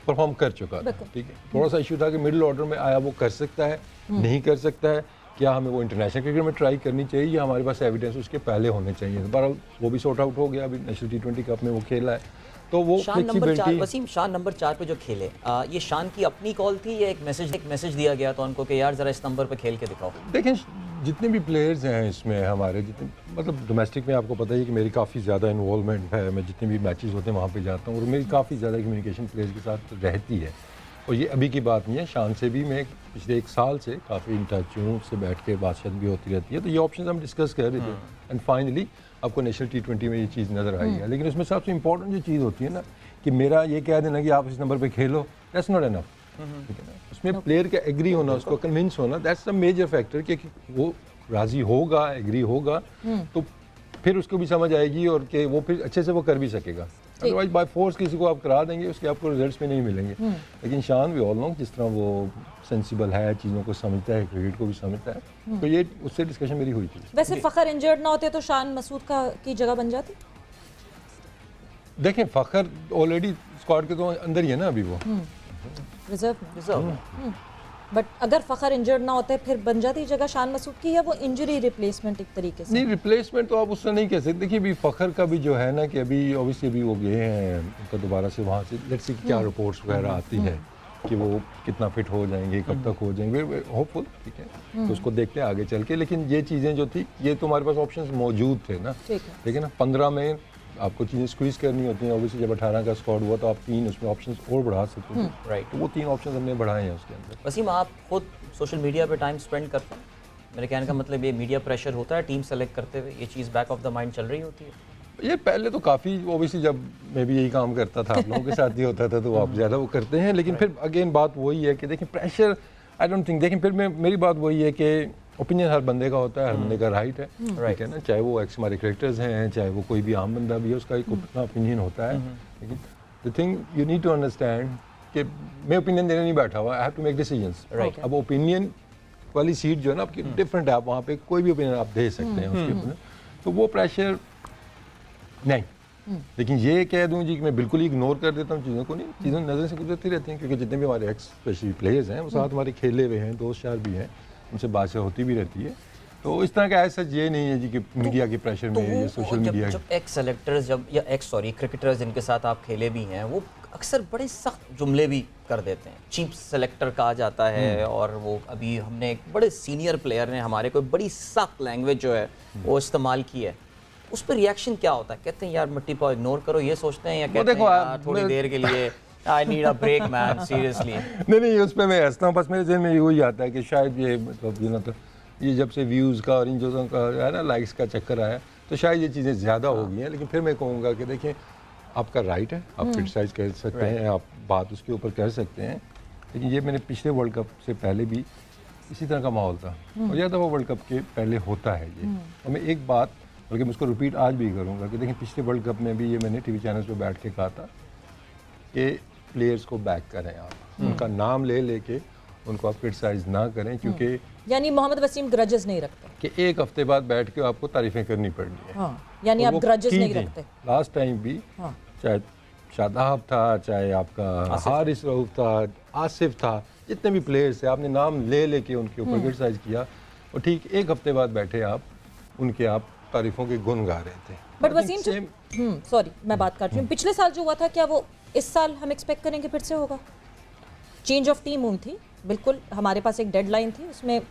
Speaker 3: परफॉर्म कर चुका था, ठीक है। थोड़ा सा इशू था कि मिडिल ऑर्डर में आया, वो कर सकता है नहीं कर सकता है, क्या हमें वो इंटरनेशनल क्रिकेट में ट्राई करनी चाहिए या हमारे पास एविडेंस उसके पहले होने चाहिए। बहरहाल वो भी सॉर्ट आउट हो गया, अभी नेशनल T20 कप में वो खेला है। तो वो
Speaker 2: शान नंबर 4 वसीम शान नंबर 4 पे जो खेले ये शान की अपनी कॉल थी या एक मैसेज दिया गया था उनको कि यार जरा इस नंबर पे खेल के दिखाओ?
Speaker 3: देखें जितने भी प्लेयर्स हैं इसमें हमारे, जितने मतलब डोमेस्टिक में आपको पता ही कि मेरी काफ़ी ज़्यादा इन्वॉल्वमेंट है, मैं जितने भी मैचेस होते हैं वहाँ पे जाता हूँ और मेरी काफ़ी ज़्यादा कम्युनिकेशन प्लेयर्स के साथ रहती है। और ये अभी की बात नहीं है, शान से भी मैं पिछले 1 साल से काफ़ी इन टच हूँ, उससे बैठ के बातचीत भी होती रहती है। तो ये ऑप्शन हम डिस्कस कर रहे थे एंड फाइनली आपको नेशनल T20 में ये चीज़ नज़र आई है। लेकिन उसमें सबसे इंपॉर्टेंट जो चीज़ होती है ना कि मेरा ये कह देना कि आप इस नंबर पे खेलो, दैट्स नॉट एनफ, ठीक है ना। उसमें प्लेयर का एग्री होना, उसको कन्विंस होना, दैट्स द मेजर फैक्टर कि वो राज़ी होगा, एग्री होगा तो फिर उसको भी समझ आएगी और कि वो फिर अच्छे से वो कर भी सकेगा। अदरवाइज बाय फोर्स किसी को आप करा देंगे उसके आपको रिजल्ट्स में नहीं मिलेंगे। लेकिन शान भी ऑल नो जिस तरह वो सेंसिबल है, चीज़ों को समझता है, क्रिकेट को भी समझता है, तो ये उससे डिस्कशन मेरी हुई थी।
Speaker 1: वैसे फ़खर इंजर्ड ना होते तो शान मसूद की जगह बन जाती?
Speaker 3: देखें फ़खर ऑलरेडी स्क्वाड के तो अंदर ही है ना अभी वो
Speaker 1: रिजर्व। बट अगर फ़खर इंजर्ड ना होते फिर बन जाती जगह शान मसूद की, या वो इंजरी रिप्लेसमेंट एक तरीके से?
Speaker 3: नहीं, रिप्लेसमेंट तो आप उससे नहीं कह सकते। देखिए अभी फ़खर का भी जो है ना कि अभी ऑब्वियसली अभी वो गए हैं उनका दोबारा से वहाँ से, लेट्स सी क्या रिपोर्ट्स वगैरह आती है कि वो कितना फिट हो जाएंगे, कब तक हो जाएंगे, होपफुल, ठीक है। तो उसको देखते हैं आगे चल के। लेकिन ये चीज़ें जो थी ये तो हमारे पास ऑप्शन मौजूद थे ना, ठीक है ना। 15 में आपको चीज़ें स्क्वीज़ करनी होती हैं। ऑब्वियसली जब 18 का स्क्वाड हुआ तो आप 3 उसमें ऑप्शंस और बढ़ा सकते थे, राइट। तो वो 3 ऑप्शंस हमने बढ़ाए हैं उसके अंदर।
Speaker 2: वसीम आप खुद सोशल मीडिया पे टाइम स्पेंड करते हैं? मेरे कहने का मतलब ये मीडिया प्रेशर होता है टीम सेलेक्ट करते हुए, ये चीज़ बैक ऑफ द माइंड चल रही होती है?
Speaker 3: ये पहले तो काफ़ी ऑब्वियसली जब मैं भी यही काम करता था, आप लोगों के साथ ही होता था, तो आप ज़्यादा वो करते हैं। लेकिन फिर अगेन बात वही है कि देखिए प्रेशर आई डोंट थिंक, देखिए फिर मेरी बात वही है कि ओपिनियन हर बंदे का होता है, हर बंदे का राइट है, ठीक है ना। चाहे वो एक्स हमारे क्रिकेटर्स हैं, चाहे वो कोई भी आम बंदा भी है, उसका एक अपना ओपिनियन होता है। लेकिन the thing you need to understand कि मैं ओपिनियन देने नहीं बैठा हुआ, I have to make decisions. अब ओपिनियन वाली सीट जो है ना आपकी डिफरेंट है, आप वहाँ पे कोई भी ओपिनियन आप दे सकते हैं उसके ऊपर, तो वो प्रेशर नहीं। लेकिन ये कह दूं जी कि मैं बिल्कुल ही इग्नोर कर देता हूँ चीज़ों को, नहीं, चीज़ें नज़र से गुजरती रहती हैं क्योंकि जितने भी हमारे एक्स स्पेशली प्लेयर्स हैं वो साथ हमारे खेले हुए हैं, दोस्त यार भी हैं, उनसे बातचीत होती भी रहती है। तो इस तरह का ऐसा ये नहीं है जी कि मीडिया के प्रेशर में या सोशल मीडिया
Speaker 2: जब एक्स सेलेक्टर्स या क्रिकेटर्स जिनके साथ आप खेले भी हैं वो अक्सर बड़े सख्त जुमले भी कर देते हैं, चीप सेलेक्टर कहा जाता है। और वो अभी हमने एक बड़े सीनियर प्लेयर ने हमारे कोई बड़ी सख्त लैंग्वेज जो है वो इस्तेमाल की है, उस पर रिएक्शन क्या होता है? कहते हैं यार मट्टी पाव इग्नोर करो, ये सोचते हैं, या कहते हैं यार थोड़ी देर के लिए I need a break man seriously?
Speaker 3: नहीं, उस पर मैं हंसता हूँ, बस मेरे जहन में यही आता है कि शायद ये मतलब तो ये जब से व्यूज़ का और इन चीज़ों का है ना, लाइक्स का चक्कर आया तो शायद ये चीज़ें ज़्यादा हो गई हैं। लेकिन फिर मैं कहूँगा कि देखिए आपका राइट है, आप क्रिटिसाइज़ कर सकते हैं, आप बात उसके ऊपर कर सकते हैं। लेकिन ये मैंने पिछले वर्ल्ड कप से पहले भी इसी तरह का माहौल था और ज़्यादा वो वर्ल्ड कप के पहले होता है ये। और मैं एक बात बल्कि मैं उसको रिपीट आज भी करूँगा कि देखिए पिछले वर्ल्ड कप में भी ये मैंने टीवी चैनल्स पे बैठ के कहा था कि प्लेयर्स को बैक करें, आप उनका नाम ले लेके उनको आप क्रिटिसाइज ना करें, क्योंकि
Speaker 1: यानी मोहम्मद वसीम ग्रजेस नहीं रखते
Speaker 3: कि एक हफ्ते बाद बैठ के आपको तारीफें करनी पड़नी है।
Speaker 1: यानी आप ग्रजेस नहीं रखते।
Speaker 3: लास्ट टाइम भी चाहे शादाब था, चाहे आपका हारिस रऊफ था, आसिफ था, जितने भी प्लेयर्स थे आपने नाम ले लेके उनके ऊपर क्रिटिसाइज किया और ठीक एक हफ्ते बाद बैठे आप उनके आप तारीफों के गुण गा रहे थे।
Speaker 1: बट वसीम सॉरी मैं बात कर रही हूँ, पिछले साल जो हुआ था क्या वो इस साल हम एक्सपेक्ट करेंगे फिर से होगा? चेंज ऑफ टीम हुई थी, बिल्कुल हमारे पास एक डेडलाइन थी, उसमें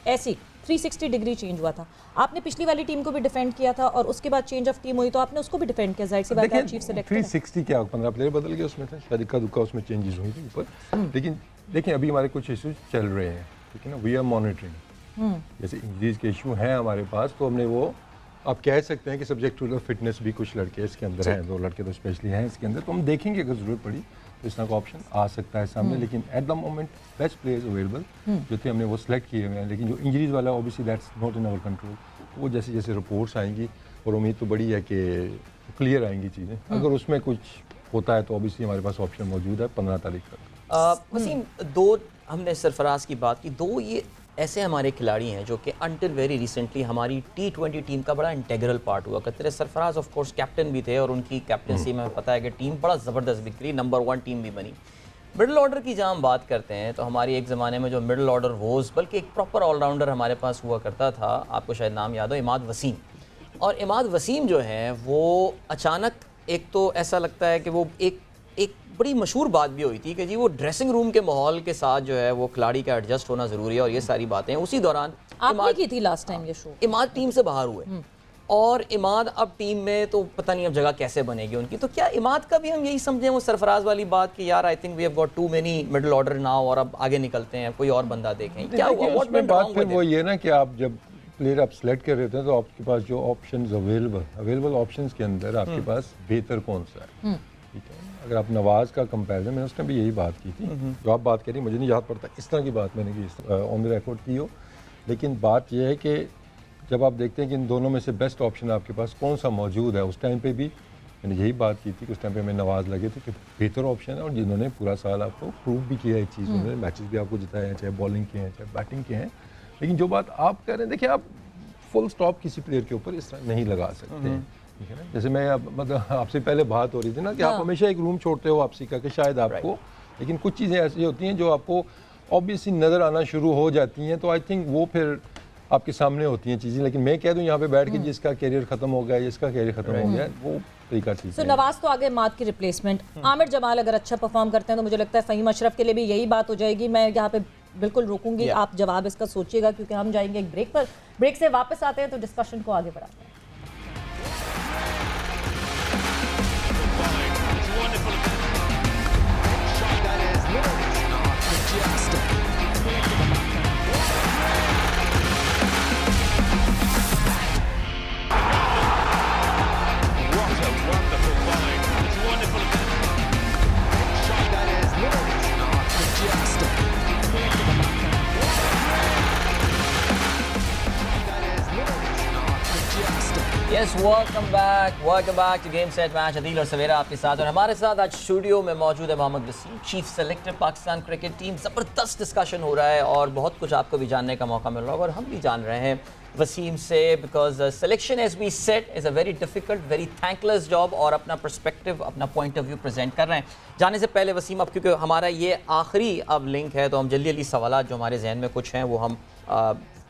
Speaker 1: ऐसी 360 डिग्री चेंज हुआ था। आपने पिछली वाली टीम को भी डिफेंड किया था और उसके बाद चेंज ऑफ टीम हुई तो आपने उसको भी डिफेंड किया। जाहिर सी बात है चीफ सेलेक्टर
Speaker 3: 360 क्या 15 प्लेयर बदल गए उसमें थे, शायद इक्का दुक्का उसमें चेंजेस हुई थी ऊपर। लेकिन देखिए अभी हमारे कुछ इश्यूज चल रहे हैं, ठीक है ना, वी आर मॉनिटरिंग। जैसे इंजरीज के इशू हैं हमारे पास तो हमने वो आप कह सकते हैं कि सब्जेक्ट टू द फिटनेस भी कुछ लड़के इसके अंदर हैं, 2 लड़के तो स्पेशली हैं इसके अंदर, तो हम देखेंगे अगर ज़रूरत पड़ी तो इस तरह का ऑप्शन आ सकता है सामने। लेकिन at the moment best players available जो थे हमने वो सिलेक्ट किए हुए हैं, लेकिन जो इंजरीज वाला obviously that's not in our control. वो जैसे जैसे रिपोर्ट्स आएंगी और उम्मीद तो बड़ी है कि क्लियर आएंगी चीज़ें, अगर उसमें कुछ होता है तो ऑब्वियसली हमारे पास ऑप्शन मौजूद है 15 तारीख तक।
Speaker 2: वसीम, 2 हमने सरफराज की बात की, 2 ये ऐसे हमारे खिलाड़ी हैं जो कि अंटिल वेरी रिसेंटली हमारी T20 टीम का बड़ा इंटेग्रल पार्ट हुआ करते थे। सरफराज ऑफ कोर्स कैप्टन भी थे और उनकी कैप्टनसी में पता है कि टीम बड़ा ज़बरदस्त बिखरी, नंबर 1 टीम भी बनी। मिडिल ऑर्डर की जहाँ हम बात करते हैं तो हमारी एक ज़माने में जो मिडिल ऑर्डर वोज, बल्कि एक प्रॉपर ऑलराउंडर हमारे पास हुआ करता था, आपको शायद नाम याद हो, इमाद वसीम। और इमाद वसीम जो हैं वो अचानक एक तो ऐसा लगता है कि वो एक बड़ी मशहूर बात भी हुई थी कि जी वो ड्रेसिंग रूम के माहौल के साथ जो है वो खिलाड़ी का एडजस्ट होना ज़रूरी है और ये सारी बातें उसी दौरान
Speaker 1: आपने की थी लास्ट टाइम ये शो।
Speaker 2: इमाद टीम से बाहर हुए और इमाद अब टीम में तो पता नहीं अब जगह कैसे बनेगी उनकी। तो क्या इमाद का भी हम यही समझें वो सरफराज वाली बात कि यार I think we have got too many middle order now और अब आगे निकलते हैं, कोई और बंदा देखें, क्या हुआ? व्हाट वेंट रॉन्ग विद
Speaker 3: वो ये ना कि आप जब प्लेयर आप सेलेक्ट कर रहे थे तो आपके पास जो ऑप्शंस अवेलेबल ऑप्शंस के अंदर आपके पास बेहतर कौन सा है, ठीक है। अगर आप नवाज का कंपैरिजन, मैंने उसने भी यही बात की थी जो आप बात करी, मुझे नहीं याद पड़ता इस तरह की बात मैंने की ऑन द रिकॉर्ड की हो, लेकिन बात यह है कि जब आप देखते हैं कि इन दोनों में से बेस्ट ऑप्शन आपके पास कौन सा मौजूद है, उस टाइम पे भी मैंने यही बात की थी कि उस टाइम पे मैं नवाज लगे थे कि बेहतर ऑप्शन है और जिन्होंने पूरा साल आपको प्रूव भी किया है, एक चीज़ उन्होंने मैचेस भी आपको जिताए हैं, चाहे बॉलिंग के हैं चाहे बैटिंग के हैं। लेकिन जो बात आप कह रहे हैं, देखिए आप फुल स्टॉप किसी प्लेयर के ऊपर इस तरह नहीं लगा सकते हैं, ठीक है ना। जैसे मैं मतलब आपसे पहले बात हो रही थी ना कि आप हमेशा एक रूम छोड़ते हो वापसी का कि शायद आपको, लेकिन कुछ चीज़ें ऐसी होती हैं जो आपको ऑब्वियसली नज़र आना शुरू हो जाती हैं, तो आई थिंक वो फिर आपके सामने होती हैं चीज़ें। लेकिन मैं कह दूं यहाँ पे बैठ के जिसका कैरियर खत्म हो गया, जिसका कैरियर खत्म हो गया, वो तरीका ठीक है।
Speaker 1: नवाज तो आगे माद की रिप्लेसमेंट, आमिर जमाल अगर अच्छा परफॉर्म करते हैं तो मुझे लगता है फ़हीम अशरफ के लिए भी यही बात हो जाएगी। मैं यहाँ पे बिल्कुल रोकूंगी, आप जवाब इसका सोचिएगा क्योंकि हम जाएंगे एक ब्रेक पर। ब्रेक से वापस आते हैं तो डिस्कशन को आगे बढ़ाते हैं।
Speaker 2: Yes, welcome back to Game Set Match। Adeel और सवेरा आपके साथ और हमारे साथ आज स्टूडियो में मौजूद है Mohammad Wasim, chief selector Pakistan cricket team. ज़बरदस्त डिस्कशन हो रहा है और बहुत कुछ आपको भी जानने का मौका मिल रहा होगा और हम भी जान रहे हैं वसीम से, because selection as we set is a very difficult, very thankless job और अपना पर्सपेक्टिव, अपना पॉइंट ऑफ व्यू प्रेजेंट कर रहे हैं। जाने से पहले वसीम, अब क्योंकि हमारा ये आखिरी अब लिंक है तो हम जल्दी जल्दी सवाल जो हमारे जहन में कुछ हैं वो हम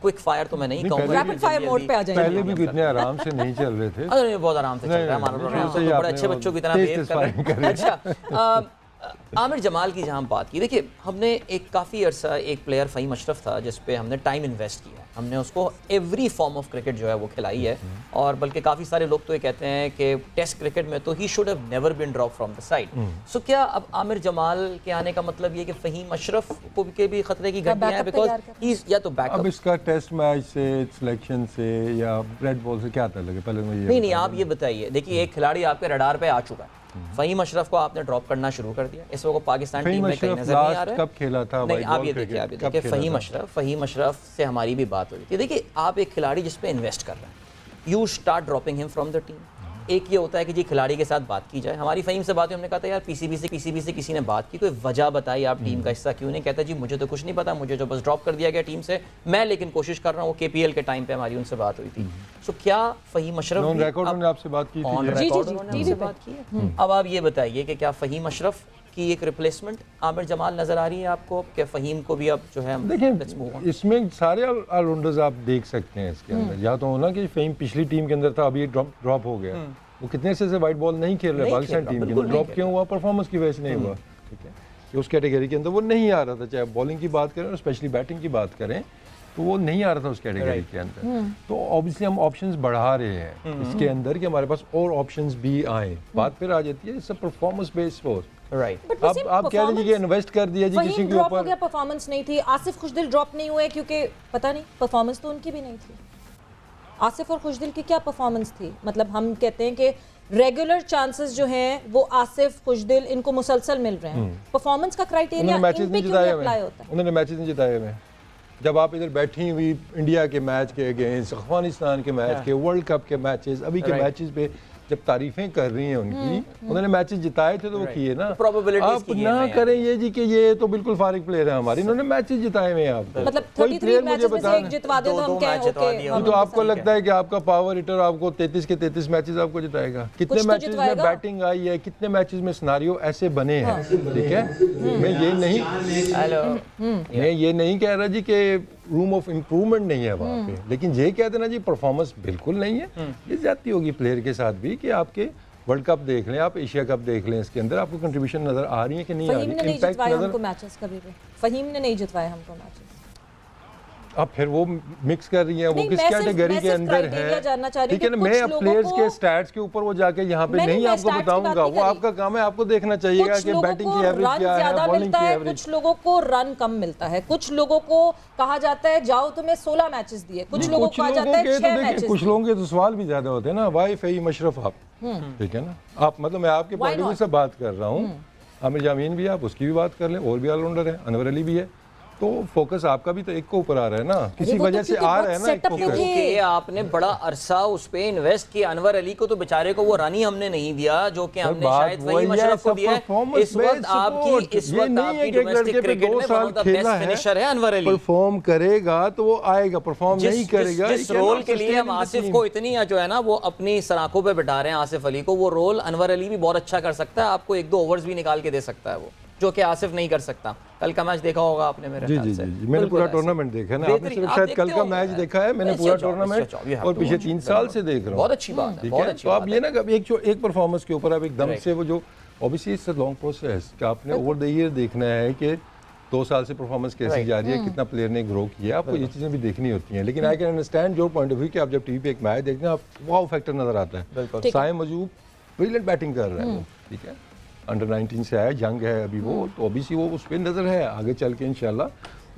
Speaker 2: क्विक फायर तो मैं नहीं कहूँगा,
Speaker 1: रैपिड फायर मोड पे आ जाएंगे।
Speaker 3: पहले भी इतने आराम से नहीं चल रहे थे।
Speaker 2: अरे बहुत आराम से चल रहा है हमारा प्रोग्राम, तो बड़े अच्छे बच्चों की तरह बिहेव कर रहे हैं। अच्छा, आमिर जमाल की जहाँ हम बात की, देखिए हमने एक काफ़ी अरसा एक प्लेयर फ़हीम अशरफ था जिस पे हमने टाइम इन्वेस्ट किया, हमने उसको एवरी फॉर्म ऑफ क्रिकेट जो है वो खिलाई है और बल्कि काफ़ी सारे लोग तो ये कहते हैं कि टेस्ट क्रिकेट में तो he should have never been drop from the side. So क्या अब आमिर जमाल के आने का मतलब ये कि फ़हीम अशरफ को के भी खतरे की घंटियां हैं, बिकॉज ही इज या तो बैकअप।
Speaker 3: अब इसका टेस्ट मैच से, सिलेक्शन से या रेड बॉल से क्या ताल्लुक है? पहले मुझे
Speaker 2: नहीं, आप ये बताइए, देखिए एक खिलाड़ी आपके रडार पे आ चुका है, फ़हीम अशरफ को आपने ड्रॉप करना शुरू कर दिया, इस वक्त पाकिस्तान टीम में कहीं नजर नहीं आ रहा है।
Speaker 3: कब खेला था?
Speaker 2: नहीं, आप ये देखिए फ़हीम अशरफ से हमारी भी बात हो रही थी। देखिए आप एक खिलाड़ी जिस पे इन्वेस्ट कर रहे हैं, you start dropping him from the team. एक ये होता है कि जी खिलाड़ी के साथ बात की जाए, हमारी फ़हीम से बात हुई, हमने कहा था यार पीसीबी से किसी ने बात की, कोई वजह बताई, आप टीम का हिस्सा क्यों नहीं? कहता जी मुझे तो कुछ नहीं पता, मुझे जो बस ड्रॉप कर दिया गया टीम से, मैं लेकिन कोशिश कर रहा हूँ। KPL के टाइम पे हमारी उनसे बात हुई थी। सो क्या फ़हीम अशरफ
Speaker 3: ऑन रिकॉर्ड आपसे बात की थी?
Speaker 2: ऑन रिकॉर्ड बात की है? अब आप ये बताइए कि क्या फ़हीम अशरफ की एक रिप्लेसमेंट आमिर जमाल नजर आ रही है आपको कि फ़हीम को भी अब जो है
Speaker 3: देखिए इसमें सारे ऑलराउंडर्स आप देख सकते हैं इसके अंदर, या तो होना कि फ़हीम पिछली टीम के अंदर था, अभी ड्रॉप हो गया, वो कितने से वाइट बॉल नहीं खेल रहे पाकिस्तान टीम के अंदर, ड्रॉप क्यों हुआ? परफॉर्मेंस की वजह से नहीं हुआ, ठीक है, कि उस कैटेगरी के अंदर वो नहीं आ रहा था, चाहे बॉलिंग की बात करें और स्पेशली बैटिंग की बात करें तो वो नहीं आ रहा था उस कैटेगरी के अंदर। तो ऑब्वियसली हम ऑप्शंस बढ़ा रहे हैं इसके अंदर कि हमारे पास और ऑप्शंस भी आए। बात फिर आ जाती है सब परफॉर्मेंस बेस्ड स्पोर्ट्स,
Speaker 2: राइट।
Speaker 3: आप कह रहे हैं कि इन्वेस्ट कर दिया जी किसी के ऊपर,
Speaker 1: परफॉर्मेंस नहीं थी। आसिफ खुशदिल ड्रॉप नहीं हुए क्योंकि पता नहीं परफॉर्मेंस तो उनकी भी नहीं थी। आसिफ और खुशदिल की क्या परफॉर्मेंस थी? मतलब हम कहते हैं कि रेगुलर चांसेस जो हैं वो आसिफ खुशदिल इनको मुसलसल मिल रहे हैं, परफॉर्मेंस का क्राइटेरिया इन पे क्यों नहीं अप्लाई होता?
Speaker 3: उन्होंने मैचेस नहीं जिताए हुए। जब आप इधर बैठी हुई इंडिया के मैच के अगेंस्ट, अफगानिस्तान के मैच के, वर्ल्ड कप के मैचेस, अभी के मैचेस पे जब तारीफें कर रही हैं उनकी, उन्होंने मैचेस जिताए थे तो वो किए ना। आप ना करें ये जी कि ये तो बिल्कुल फारिग प्लेयर है हमारे, इन्होंने मैचेस जिताए हुए हैं। आप
Speaker 1: मतलब 33 मैचेस में से एक जितवा दे तो हम कहें ओके।
Speaker 3: तो आपको लगता है कि आपका पावर हिटर आपको 33 के 33 मैचेस आपको जिताएगा? कितने मैचेस में बैटिंग आई है, कितने मैचेस में सिनेरियो ऐसे बने हैं, ठीक है। मैं ये नहीं कह रहा जी कि रूम ऑफ इम्प्रूवमेंट नहीं है वहाँ पे, लेकिन ये कहते ना जी परफॉर्मेंस बिल्कुल नहीं है। ये ज्यादती होगी प्लेयर के साथ भी कि आपके वर्ल्ड कप देख लें, आप एशिया कप देख लें, इसके अंदर आपको कंट्रीब्यूशन नजर आ रही है कि नहीं आ रही?
Speaker 1: इम्पैक्ट नजर मैचेस कभी भी फ़हीम ने नहीं जितवाए हमको मैचेस।
Speaker 3: अब फिर वो मिक्स कर रही है, वो किस कैटेगरी के अंदर है, ठीक है ना। मैं अब प्लेयर्स के स्टैट्स के ऊपर वो जाके यहाँ पे नहीं आपको बताऊंगा, वो आपका काम है, आपको देखना चाहिएगा कि बैटिंग की एवरेज क्या है, बॉलिंग की एवरेज।
Speaker 1: कुछ लोगों को रन कम मिलता है, कुछ लोगों को कहा जाता है जाओ तुम्हें 16 मैचेस दिए, कुछ लोगों को कहा जाता है 6 मैचेस।
Speaker 3: कुछ लोगों के तो सवाल भी ज्यादा होते हैं ना, वाई फ़हीम अशरफ आप, ठीक है ना। आप मतलब मैं आपके पॉइंट ऑफ व्यू से बात कर रहा हूँ, आमिर जामीन भी आप उसकी भी बात कर लें, और भी ऑलराउंडर है, अनवर अली भी है, तो फोकस आपका भी तो एक को ऊपर आ रहा है ना, किसी वजह से आ रहा है ना।
Speaker 2: क्योंकि आपने बड़ा अरसा उस पे इन्वेस्ट किया। अनवर अली को तो बेचारे को वो रन ही हमने नहीं दिया जो कि हमने शायद फ़हीम अशरफ को दिया है। इस वक्त आपकी डोमेस्टिक क्रिकेट में one of the best finisher है अनवर अली।
Speaker 3: परफॉर्म करेगा तो वो आएगा, परफॉर्म नहीं करेगा।
Speaker 2: जिस रोल के लिए हम आसिफ को इतनी जो है ना वो अपनी सराखों पे बिठा रहे हैं आसिफ अली को, वो रोल अनवर अली भी बहुत अच्छा कर सकता है, आपको 1-2 ओवर्स भी निकाल के दे सकता है वो, जो कि आसिफ नहीं कर सकता। कल का मैच देखा होगा आपने मेरे ख्याल से।
Speaker 3: जी, मैंने पूरा टूर्नामेंट देखा ना, आपने सिर्फ शायद कल का मैच देखा है, मैंने पूरा टूर्नामेंट और पिछले 3 साल से देख रहा हूँ।
Speaker 2: बहुत अच्छी बात है, बहुत अच्छी
Speaker 3: बात है। तो आप ये ना कभी एक परफॉर्मेंस के ऊपर आप एकदम से वो जो obviously it's a long process कि आपने ओवर द ईयर देखना है कि 2 साल से परफॉर्मेंस कैसी जा रही है, कितना प्लेयर ने ग्रो किया, आपको ये चीज़ें भी देखनी होती हैं। लेकिन I can understand your point of view कि आप जब टीवी पे एक मैच देखते हैं आप वाओ फैक्टर नजर आता है। साइम मजूब ब्रिलियंट बैटिंग कर रहा है, ठीक है, अंडर 19 से आया, यंग है अभी वो, तो ऑब्वियसली वो उस पे नजर है, आगे चल के इंशाल्लाह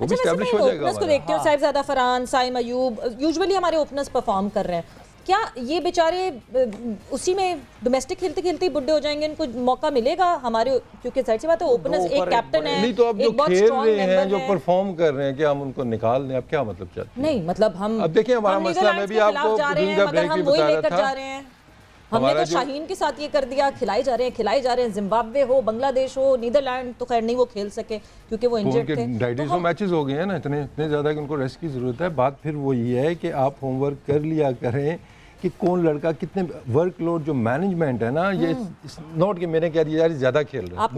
Speaker 3: वो भी एस्टैब्लिश हो जाएगा।
Speaker 1: ओपनर्स को देखते हो, साहिबजादा फरहान, साइम अयूब, यूजुअली हमारे ओपनर्स परफॉर्म कर रहे हैं, क्या ये बेचारे उसी में डोमेस्टिक खेलते खेलते बुड्ढे हो जाएंगे? इनको मौका मिलेगा हमारे, क्योंकि जाहिर सी बात है ओपनर्स एक कैप्टन है,
Speaker 3: नहीं तो अब जो खेल रहे हैं, जो परफॉर्म कर रहे हैं, क्या हम उनको निकाल दें? अब क्या मतलब चाहते हैं?
Speaker 1: नहीं मतलब हम
Speaker 3: अब देखिए हमारा मसला में भी आपको
Speaker 1: हम वही लेकर जा रहे हैं। हमने तो शाहीन के साथ ये कर दिया, खिलाए जा रहे हैं। जिम्बाब्वे हो, बांग्लादेश हो, नीदरलैंड तो खैर नहीं वो खेल सके क्योंकि वो इंजर्ड थे।
Speaker 3: 250 मैचेस हो गए हैं ना, इतने ज़्यादा कि उनको रेस्ट की ज़रूरत है। बात फिर वो ये है कि आप होमवर्क कर लिया करें कि कौन लड़का कितने, वर्कलोड जो मैनेजमेंट है ना, ये नोट कि मैंने कह दिया यार ज़्यादा खेल रहा है,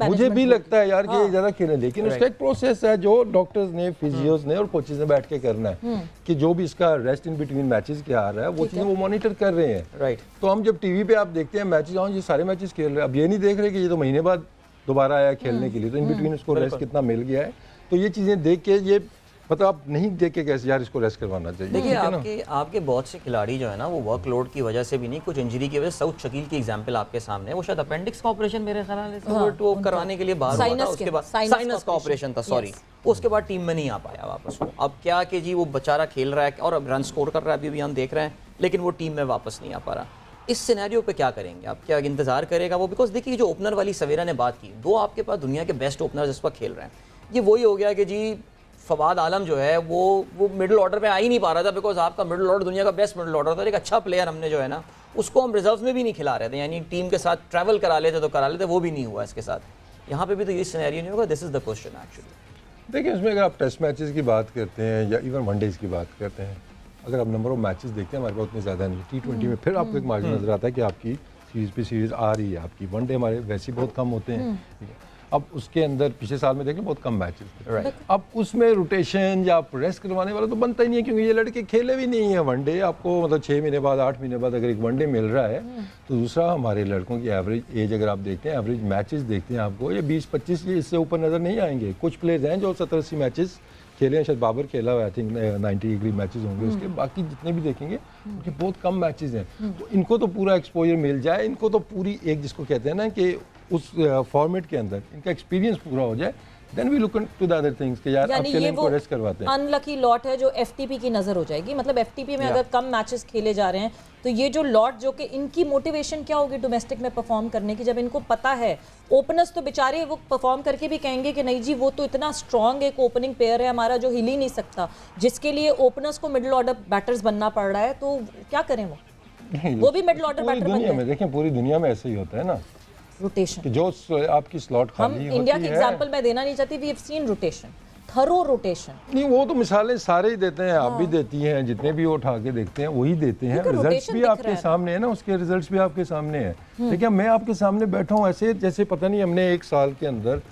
Speaker 3: मुझे भी लगता है यार कि ये ज़्यादा खेल रहे हैं, लेकिन उसका एक प्रोसेस है जो डॉक्टर्स ने, फिजियोज ने और कोचेज ने बैठ के करना है कि जो भी इसका रेस्ट इन बिटवीन मैचेस क्या आ रहा है वो चीज़ें वो मॉनिटर कर रहे हैं।
Speaker 2: राइट।
Speaker 3: तो हम जब टीवी पे आप देखते हैं मैचेस, ये सारे मैचेस खेल रहे हैं, अब ये नहीं देख रहे कि ये तो महीने बाद दोबारा आया खेलने के लिए, तो इन बिटवीन उसको रेस्ट कितना मिल गया है, तो ये चीज़ें देख के ये मतलब आप नहीं देख के कैसे यार इसको रेस्ट करवाना चाहिए।
Speaker 2: देखिए आपके बहुत से खिलाड़ी जो है ना वो वर्कलोड की वजह से भी नहीं, कुछ इंजरी की वजह से, सऊद शकील की एग्जांपल आपके सामने है, वो शायद अपेंडिक्स का ऑपरेशन मेरे ख्याल से करवाने के लिए बाहर हुआ था, उसके बाद साइनस का ऑपरेशन था, सॉरी, उसके बाद टीम में नहीं आ पाया वापस। अब क्या कि जी वो बेचारा खेल रहा है और अब रन स्कोर कर रहा है, अभी भी हम देख रहे हैं, लेकिन वो टीम में वापस नहीं आ पा रहा। इस सिनेरियो पे क्या करेंगे आप? क्या इंतजार करेगा वो? बिकॉज देखिए जो ओपनर वाली सवेरा ने बात की, 2 आपके पास दुनिया के बेस्ट ओपनर इस वक्त खेल रहे हैं, ये वही हो गया कि जी फवाद आलम जो है वो मिडिल ऑर्डर में आ ही नहीं पा रहा था, बिकॉज आपका मिडिल ऑर्डर दुनिया का बेस्ट मिडिल ऑर्डर था, एक अच्छा प्लेयर हमने जो है ना उसको हम रिजर्व में भी नहीं खिला रहे थे, यानी टीम के साथ ट्रैवल करा लेते तो करा लेते, वो भी नहीं हुआ इसके साथ। यहाँ पे भी तो ये सिनेरियो नहीं होगा। This is the question actually.
Speaker 3: देखिए इसमें अगर आप टेस्ट मैचेस की बात करते हैं या इवन वनडेज की बात करते हैं, अगर आप नंबर ऑफ मैचेस देखते हैं हमारे पास उतने ज़्यादा नहीं, T20 में फिर आपको एक मार्जिन नजर आता है कि आपकी सीरीज पे सीरीज आ रही है आपकी। वनडे हमारे वैसे ही बहुत कम होते हैं, ठीक है। अब उसके अंदर पिछले साल में देख लो बहुत कम मैचेस थे। अब उसमें रोटेशन या रेस्ट करवाने वाला तो बनता ही नहीं है, क्योंकि ये लड़के खेले भी नहीं है वनडे। आपको मतलब 6 महीने बाद 8 महीने बाद अगर एक वनडे मिल रहा है तो दूसरा हमारे लड़कों की एवरेज एज अगर आप देखते हैं, एवरेज मैचेस देखते हैं आपको, ये 20-25 ये इससे ऊपर नज़र नहीं आएंगे। कुछ प्लेयर्स हैं जो 70-80 मैचेस खेले हैं, शायद बाबर खेला हुआ, आई थिंक 90 डिग्री मैचेस होंगे उसके। बाकी जितने भी देखेंगे उनके बहुत कम मैचेस हैं। तो इनको तो पूरा एक्सपोजर मिल जाए, इनको तो पूरी एक जिसको कहते हैं ना कि उस फॉर्मेट के अंदर इनका एक्सपीरियंस पूरा हो जाए, then we look to the other things कि यार अब चलें इनको रेस्ट करवाते हैं।
Speaker 1: अनलकी लॉट है जो एफटीपी की नजर हो जाएगी। मतलब एफटीपी में अगर कम मैचेस खेले जा रहे हैं तो ये जो लॉट, जो कि इनकी मोटिवेशन क्या होगी डोमेस्टिक में परफॉर्म करने की, जब इनको पता है ओपनर्स तो बेचारे वो परफॉर्म करके भी कहेंगे कि नहीं जी वो तो इतना स्ट्रॉन्ग एक ओपनिंग प्लेयर है हमारा जो हिल ही नहीं सकता, जिसके लिए ओपनर्स को मिडिल ऑर्डर बैटर्स बनना पड़ रहा है, तो क्या करें वो भी मिडिल ऑर्डर बैटर बन
Speaker 3: दुनिया में देखें, पूरी दुनिया में ऐसे ही होता है ना,
Speaker 1: रोटेशन।
Speaker 3: जो आपकी स्लॉट खाली होती है।
Speaker 1: इंडिया की एग्जांपल मैं देना नहीं चाहती, we have seen rotation, thorough rotation.
Speaker 3: नहीं, वो तो मिसालें सारे ही देते हैं, आप भी देती हैं, जितने भी वो उठा के देखते हैं वही देते हैं। रिजल्ट्स भी आपके सामने है ना, उसके रिजल्ट्स भी आपके सामने हैं। देखिए मैं आपके सामने बैठा हूँ ऐसे जैसे पता नहीं हमने एक साल के अंदर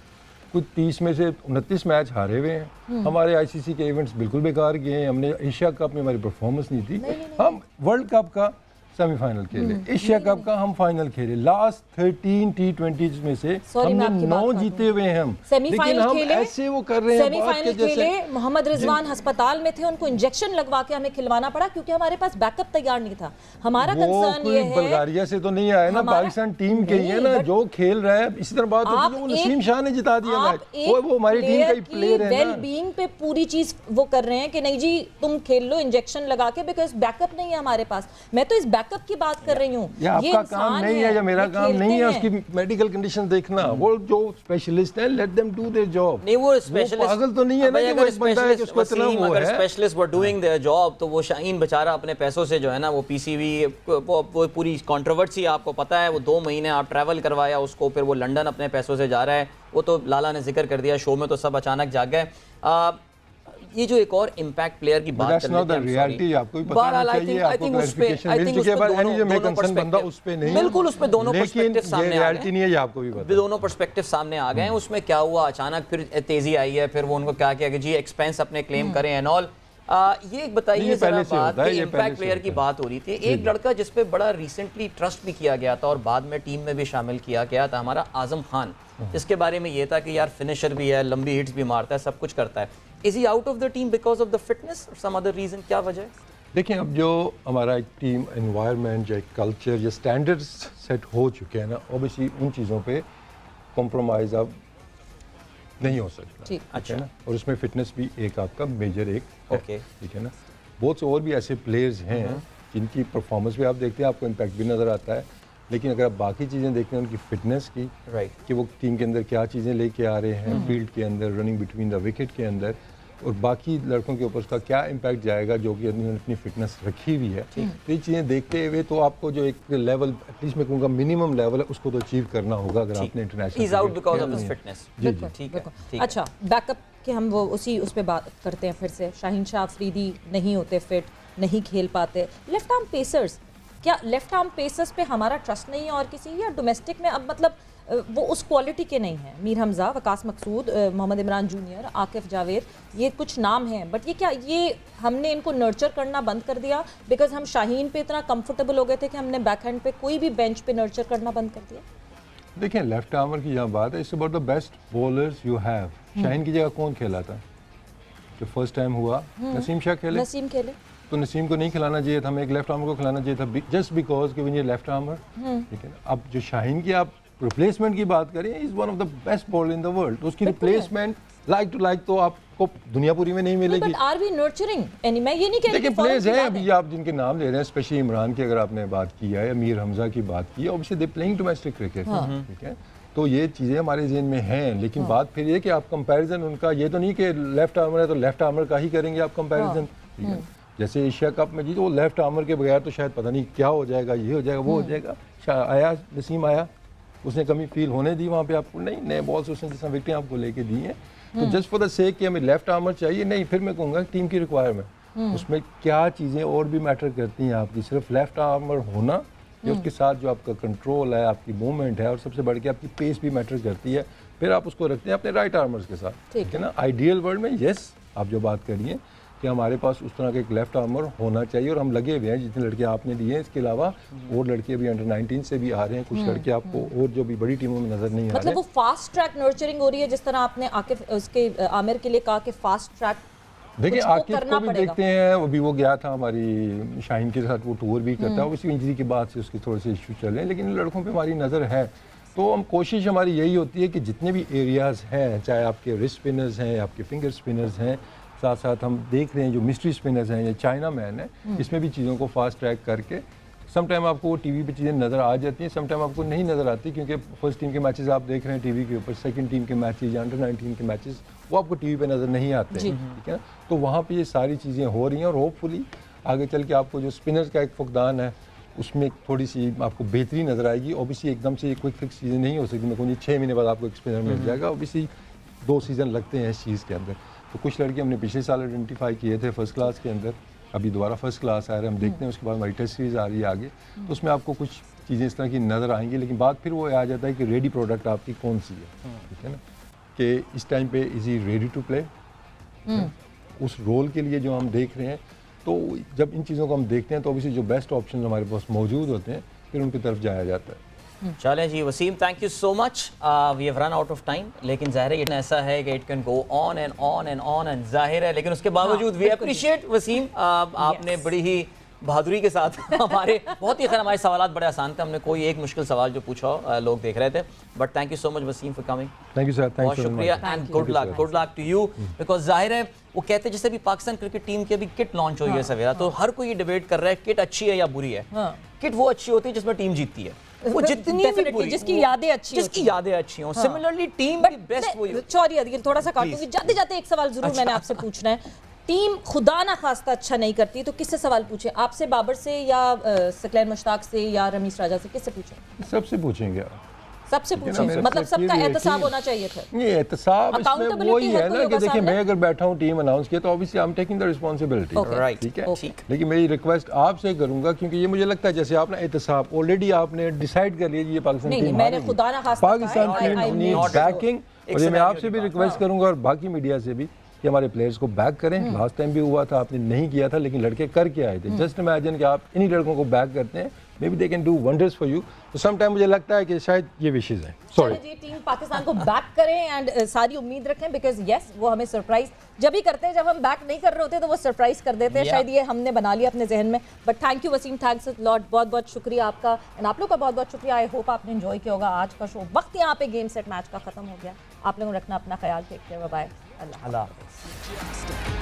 Speaker 3: कुछ 30 में से 29 मैच हारे हुए हैं। हमारे आईसीसी के इवेंट्स बिल्कुल बेकार गए हैं, हमने एशिया कप में हमारी परफॉर्मेंस नहीं थी। हम वर्ल्ड कप का सेमीफाइनल खेले, एशिया कप का हम फाइनल खेले, लास्ट 13 T20 में से हमने 9 जीते हुए हैं हम।
Speaker 1: सेमीफाइनल
Speaker 3: हम
Speaker 1: खेले,
Speaker 3: ऐसे वो कर रहे हैं
Speaker 1: सेमीफाइनल खेले, मोहम्मद रिजवान अस्पताल में थे, उनको इंजेक्शन लगवा के हमें खिलवाना पड़ा क्योंकि हमारे पास बैकअप तैयार नहीं था। हमारा कंसर्न ये है,
Speaker 3: बल्गारिया से तो नहीं आया ना, पाकिस्तान टीम के ही है ना जो खेल रहा है। इसी तरह बात होती है, वो नसीम शाह ने जिता दिया मैच, वो हमारी टीम का ही प्लेयर है।
Speaker 1: वेल बीइंग पे पूरी चीज वो कर रहे हैं कि नहीं जी तुम खेल लो इंजेक्शन लगा के, बिकॉज बैकअप नहीं है हमारे पास। मैं तो इस बैकअप की बात कर रही हूँ।
Speaker 3: ये आपका काम नहीं है या मेरा काम नहीं है उसकी मेडिकल कंडीशन देखना। वो जो स्पेशलिस्ट है, let them do their job.
Speaker 2: नहीं, वो स्पेशलिस्ट
Speaker 3: पागल तो नहीं है ना कि वो एक बंदा है कि उसको इतना वो है।
Speaker 2: Specialist were doing their job, तो वो शाहीन बेचारा अपने पैसों से जो है ना वो पीसीवी, वो पूरी कंट्रोवर्सी आपको पता है, वो 2 महीने आप ट्रैवल करवाया उसको, फिर वो लंदन अपने पैसों से जा रहा है। वो तो लाला ने जिक्र कर दिया शो में, तो सब अचानक जाग गए। ये जो एक और इम्पैक्ट प्लेयर की बात
Speaker 3: कर लेते हैं, रियलिटी आपको भी पता है, आई थिंक उस पे
Speaker 2: बिल्कुल उस पे दोनों पर्सपेक्टिव सामने आ
Speaker 3: रियलिटी नहीं है, ये आपको भी पता है।
Speaker 2: दोनों पर्सपेक्टिव सामने आ गए हैं। उसमें क्या हुआ, अचानक फिर तेजी आई है, फिर वो उनको क्या किया कि जी एक्सपेंस अपने क्लेम करें एंड ऑल। ये बताइए जरा बात, इम्पैक्ट प्लेयर की बात हो रही थी। एक लड़का जिस पे बड़ा रिसेंटली ट्रस्ट भी किया गया था और बाद में टीम में भी शामिल किया गया था, हमारा आजम खान, जिसके बारे में ये था कि यार फिनिशर भी है, लंबी हिट्स भी मारता है, सब कुछ करता है। Is he out of the team because of the fitness और सम अदर रीजन? क्या वजह है?
Speaker 3: देखिए, अब जो हमारा एक टीम एनवायरनमेंट, जो कल्चर, जो स्टैंडर्ड्स सेट हो चुके हैं ना, ऑब्वियसली उन चीज़ों पे कॉम्प्रोमाइज़ अब नहीं हो सकता। अच्छा ना, और उसमें फिटनेस भी एक आपका मेजर एक है, ठीक है ना। बहुत से और भी ऐसे प्लेयर्स हैं जिनकी परफॉर्मेंस भी आप देखते हैं, आपको इम्पैक्ट भी नज़र आता है, लेकिन अगर आप बाकी चीज़ें देखते हैं उनकी फिटनेस की, कि वो टीम के अंदर क्या चीज़ें लेके आ रहे हैं, फील्ड के अंदर, रनिंग बिटवीन द विकेट के अंदर, और बाकी लड़कों के ऊपर उसका क्या इम्पैक्ट जाएगा जो कि उन्होंने अपनी फिटनेस रखी हुई है, तो ये चीज़ें देखते हुए तो आपको जो एक लेवल, एटलीस्ट मैं कहूँगा मिनिमम लेवल है, उसको तो अचीव करना होगा अगर आपने इंटरनेशनल।
Speaker 1: अच्छा, बैकअप के हम वो उसी उस पर बात करते हैं फिर से। शाहीन शाह अफरीदी नहीं होते फिट, नहीं खेल पाते। लेफ्ट आर्म पेसर्स, क्या लेफ्ट आर्म पेसर्स पे हमारा ट्रस्ट नहीं है और किसी, या डोमेस्टिक में अब मतलब वो उस क्वालिटी के नहीं हैं? मीर हमजा, वकास मकसूद, मोहम्मद इमरान जूनियर, आकिफ जावेद, ये कुछ नाम हैं, बट ये क्या, ये हमने इनको नर्चर करना बंद कर दिया बिकॉज हम शाहीन पे इतना कंफर्टेबल हो गए थे कि हमने बैक हैंड पे कोई भी बेंच पे नर्चर करना बंद कर दिया?
Speaker 3: देखिए, लेफ्ट आर्मर की जहाँ बात है, it's about the best bowlers you have. Shaheen की जगह कौन खेला था जो फर्स्ट टाइम हुआ? नसीम शाह खेले।
Speaker 1: नसीम खेले
Speaker 3: तो नसीम को नहीं खिलाना चाहिए था, हमें एक लेफ्ट आर्मर को खिलाना चाहिए था, जस्ट बिकॉज कि ये लेफ्ट आर्मर, ठीक है। अब जो शाहीन की आप रिप्लेसमेंट की बात करें, is one of the best bowler in the world, तो उसकी रिप्लेसमेंट लाइक टू लाइक तो आपको दुनिया पूरी में नहीं मिलेगी।
Speaker 1: But are we nurturing any? मैं ये नहीं कह रही
Speaker 3: कि प्लेयर्स हैं अभी आप जिनके नाम ले रहे हैं, स्पेशली इमरान की अगर आपने बात की है या मीर हमजा की बात की है, obviously they playing domestic cricket, ठीक है। तो ये चीज़ें हमारे ज़हन में हैं, लेकिन बात फिर ये कि आप कंपैरिजन उनका, ये तो नहीं कि लेफ्ट आर्मर है तो लेफ्ट आर्मर का ही करेंगे आप कंपैरिजन, ठीक है। जैसे एशिया कप में जीतो, वो लेफ्ट आर्मर के बगैर तो शायद पता नहीं क्या हो जाएगा, ये हो जाएगा, वो हो जाएगा। आया नसीम आया, उसने कमी फील होने दी वहाँ पे आपको? नहीं, नए बॉल से उसने जिस विकेटें आपको लेके दी हैं, तो जस्ट फॉर द सेक कि हमें लेफ्ट आर्मर चाहिए, नहीं, फिर मैं कहूँगा टीम की रिक्वायरमेंट, उसमें क्या चीज़ें और भी मैटर करती हैं आपकी, सिर्फ लेफ्ट आर्मर होना ये उसके साथ जो आपका कंट्रोल है, आपकी मूवमेंट है और सबसे बढ़ के आपकी पेस भी मैटर करती है। फिर आप उसको रखते हैं अपने राइट आर्मर्स के साथ, ठीक है ना। आइडियल वर्ल्ड में यस आप जो बात करिए कि हमारे पास उस तरह का एक लेफ्ट आर्मर होना चाहिए और हम लगे हुए हैं जितने लड़के आपने लिए हैं। इसके अलावा और लड़के भी अंडर 19 से भी आ रहे हैं, कुछ लड़के आपको और जो भी बड़ी टीमों में नजर नहीं आ रहे।
Speaker 1: मतलब वो फास्ट ट्रैक नर्चरिंग हो रही है जिस तरह आपने आकिफ उसके आमिर के लिए कहा कि फास्ट ट्रैक।
Speaker 3: देखिए आकिफ को भी देखते हैं, अभी वो गया था हमारी शाहीन के साथ, वो टूर भी करता है, उसी इंजरी के बाद से उसके थोड़े से इशू चल रहे हैं, लेकिन लड़कों पे हमारी नज़र है। तो हम कोशिश हमारी यही होती है कि जितने भी एरियाज़ हैं, चाहे आपके रिस्ट स्पिनर्स हैं, आपके फिंगर स्पिनर्स हैं, साथ साथ हम देख रहे हैं जो मिस्ट्री स्पिनर्स हैं या चाइना मैन है, इसमें भी चीज़ों को फास्ट ट्रैक करके सम टाइम आपको वो टीवी पे चीज़ें नज़र आ जाती हैं, सम टाइम आपको नहीं नज़र आती, क्योंकि फर्स्ट टीम के मैचेस आप देख रहे हैं टीवी के ऊपर, सेकंड टीम के मैचेस या अंडर 19 के मैचेस वो आपको टीवी पे नज़र नहीं आते, ठीक है ना। तो वहाँ पे ये सारी चीज़ें हो रही हैं और होपफुली आगे चल के आपको जो स्पिनर्स का एक फुकदान है उसमें थोड़ी सी आपको बेहतरी नज़र आएगी। ओबियसली एकदम से क्विक फिक्स चीज़ें नहीं हो सकती, मैं कहूँगी 6 महीने बाद आपको एक स्पिनर मिल जाएगा। ओबियसली 2 सीज़न लगते हैं इस चीज़ के अंदर। तो कुछ लड़के हमने पिछले साल आइडेंटिफाई किए थे फर्स्ट क्लास के अंदर, अभी दोबारा फर्स्ट क्लास आ रहा है, हम देखते हैं उसके बाद हमारी टेस्ट सीरीज़ आ रही है आगे, तो उसमें आपको कुछ चीज़ें इस तरह की नज़र आएंगी। लेकिन बात फिर वो आ जाता है कि रेडी प्रोडक्ट आपकी कौन सी है, ठीक है ना, कि इस टाइम पे is he ready to play उस रोल के लिए जो हम देख रहे हैं। तो जब इन चीज़ों को हम देखते हैं तो ऑब्वियसली जो बेस्ट ऑप्शन हमारे पास मौजूद होते हैं फिर उनकी तरफ जाया जाता है।
Speaker 2: चलें जी Wasim, thank you so much. We have run out of time, लेकिन जाहिर है ऐसा है कि it can go on and on and on and जाहिर है, लेकिन उसके बावजूद वी अप्रिशिएट वसीम, आपने बड़ी ही बहादुरी के साथ हमारे बहुत ही खैर हमारे सवाल बड़े आसान थे, हमने कोई एक मुश्किल सवाल जो पूछा लोग देख रहे थे, but thank you so much Wasim for coming.
Speaker 3: Thank you sir,
Speaker 2: बहुत शुक्रिया and good luck to you, because जाहिर है वो कहते हैं जैसे भी पाकिस्तान क्रिकेट टीम की अभी किट लॉन्च हुई है सवेरा, तो हर कोई ये डिबेट कर रहा है किट अच्छी है या बुरी है। किट वो अच्छी होती है जिसमें टीम जीतती है, वो जितनी भी बुरी,
Speaker 1: जिसकी यादें अच्छी
Speaker 2: हों। सिमिलरली टीम की बेस्ट वही।
Speaker 1: सॉरी अदिल, थोड़ा सा काटूंगी, जाते जाते एक सवाल जरूर मैंने आपसे पूछना है। टीम खुदा ना खास्ता अच्छा नहीं करती तो किससे सवाल पूछे? आपसे, बाबर से, या सकलैन मुश्ताक से, या रमीस राजा से? किससे पूछे?
Speaker 3: सबसे पूछेंगे,
Speaker 1: सबसे पूछे, मतलब सबका एहतसाब होना चाहिए था।
Speaker 3: ये एहतसाब इसमें वही है ना कि देखिए मैं अगर बैठा हूँ टीम अनाउंस किया तो obviously I am taking the responsibility, right, ठीक है। लेकिन मेरी रिक्वेस्ट आपसे करूंगा, क्योंकि ये मुझे लगता है जैसे आपने एहतसाब ऑलरेडी आपने डिसाइड कर लिया ये पाकिस्तान टीम,
Speaker 1: मैंने खुदा ना खास्ता
Speaker 3: पाकिस्तान टीम नीड्स बैकिंग, और ये मैं आपसे भी रिक्वेस्ट करूंगा और बाकी मीडिया से भी कि हमारे प्लेयर्स को बैक करें। लास्ट टाइम भी हुआ था, आपने नहीं किया था, लेकिन लड़के करके आए थे। जस्ट इमेजिन कि आप इन्हीं लड़कों को बैक करते हैं, may be they can do wonders for you. तो सम टाइम मुझे लगता है कि शायद ये विशेष है। सॉरी
Speaker 1: जी, टीम पाकिस्तान को बैक करें एंड सारी उम्मीद रखें, बिकॉज यस वो हमें सरप्राइज जब भी करते हैं, जब हम बैक नहीं कर रहे होते तो वो सरप्राइज कर देते हैं। शायद ये हमने बना लिया अपने जहन में। But thank you Wasim, thanks a lot, बहुत बहुत शुक्रिया आपका एंड आप लोग का बहुत बहुत शुक्रिया। आई होप आपने एंजॉय किया होगा आज का शो। वक्त यहाँ पे गेम सेट मैच का खत्म हो गया। आप लोगों ने रखना अपना ख्याल, टेक केयर, बाय बाय, अल्लाह हाफ़िज़।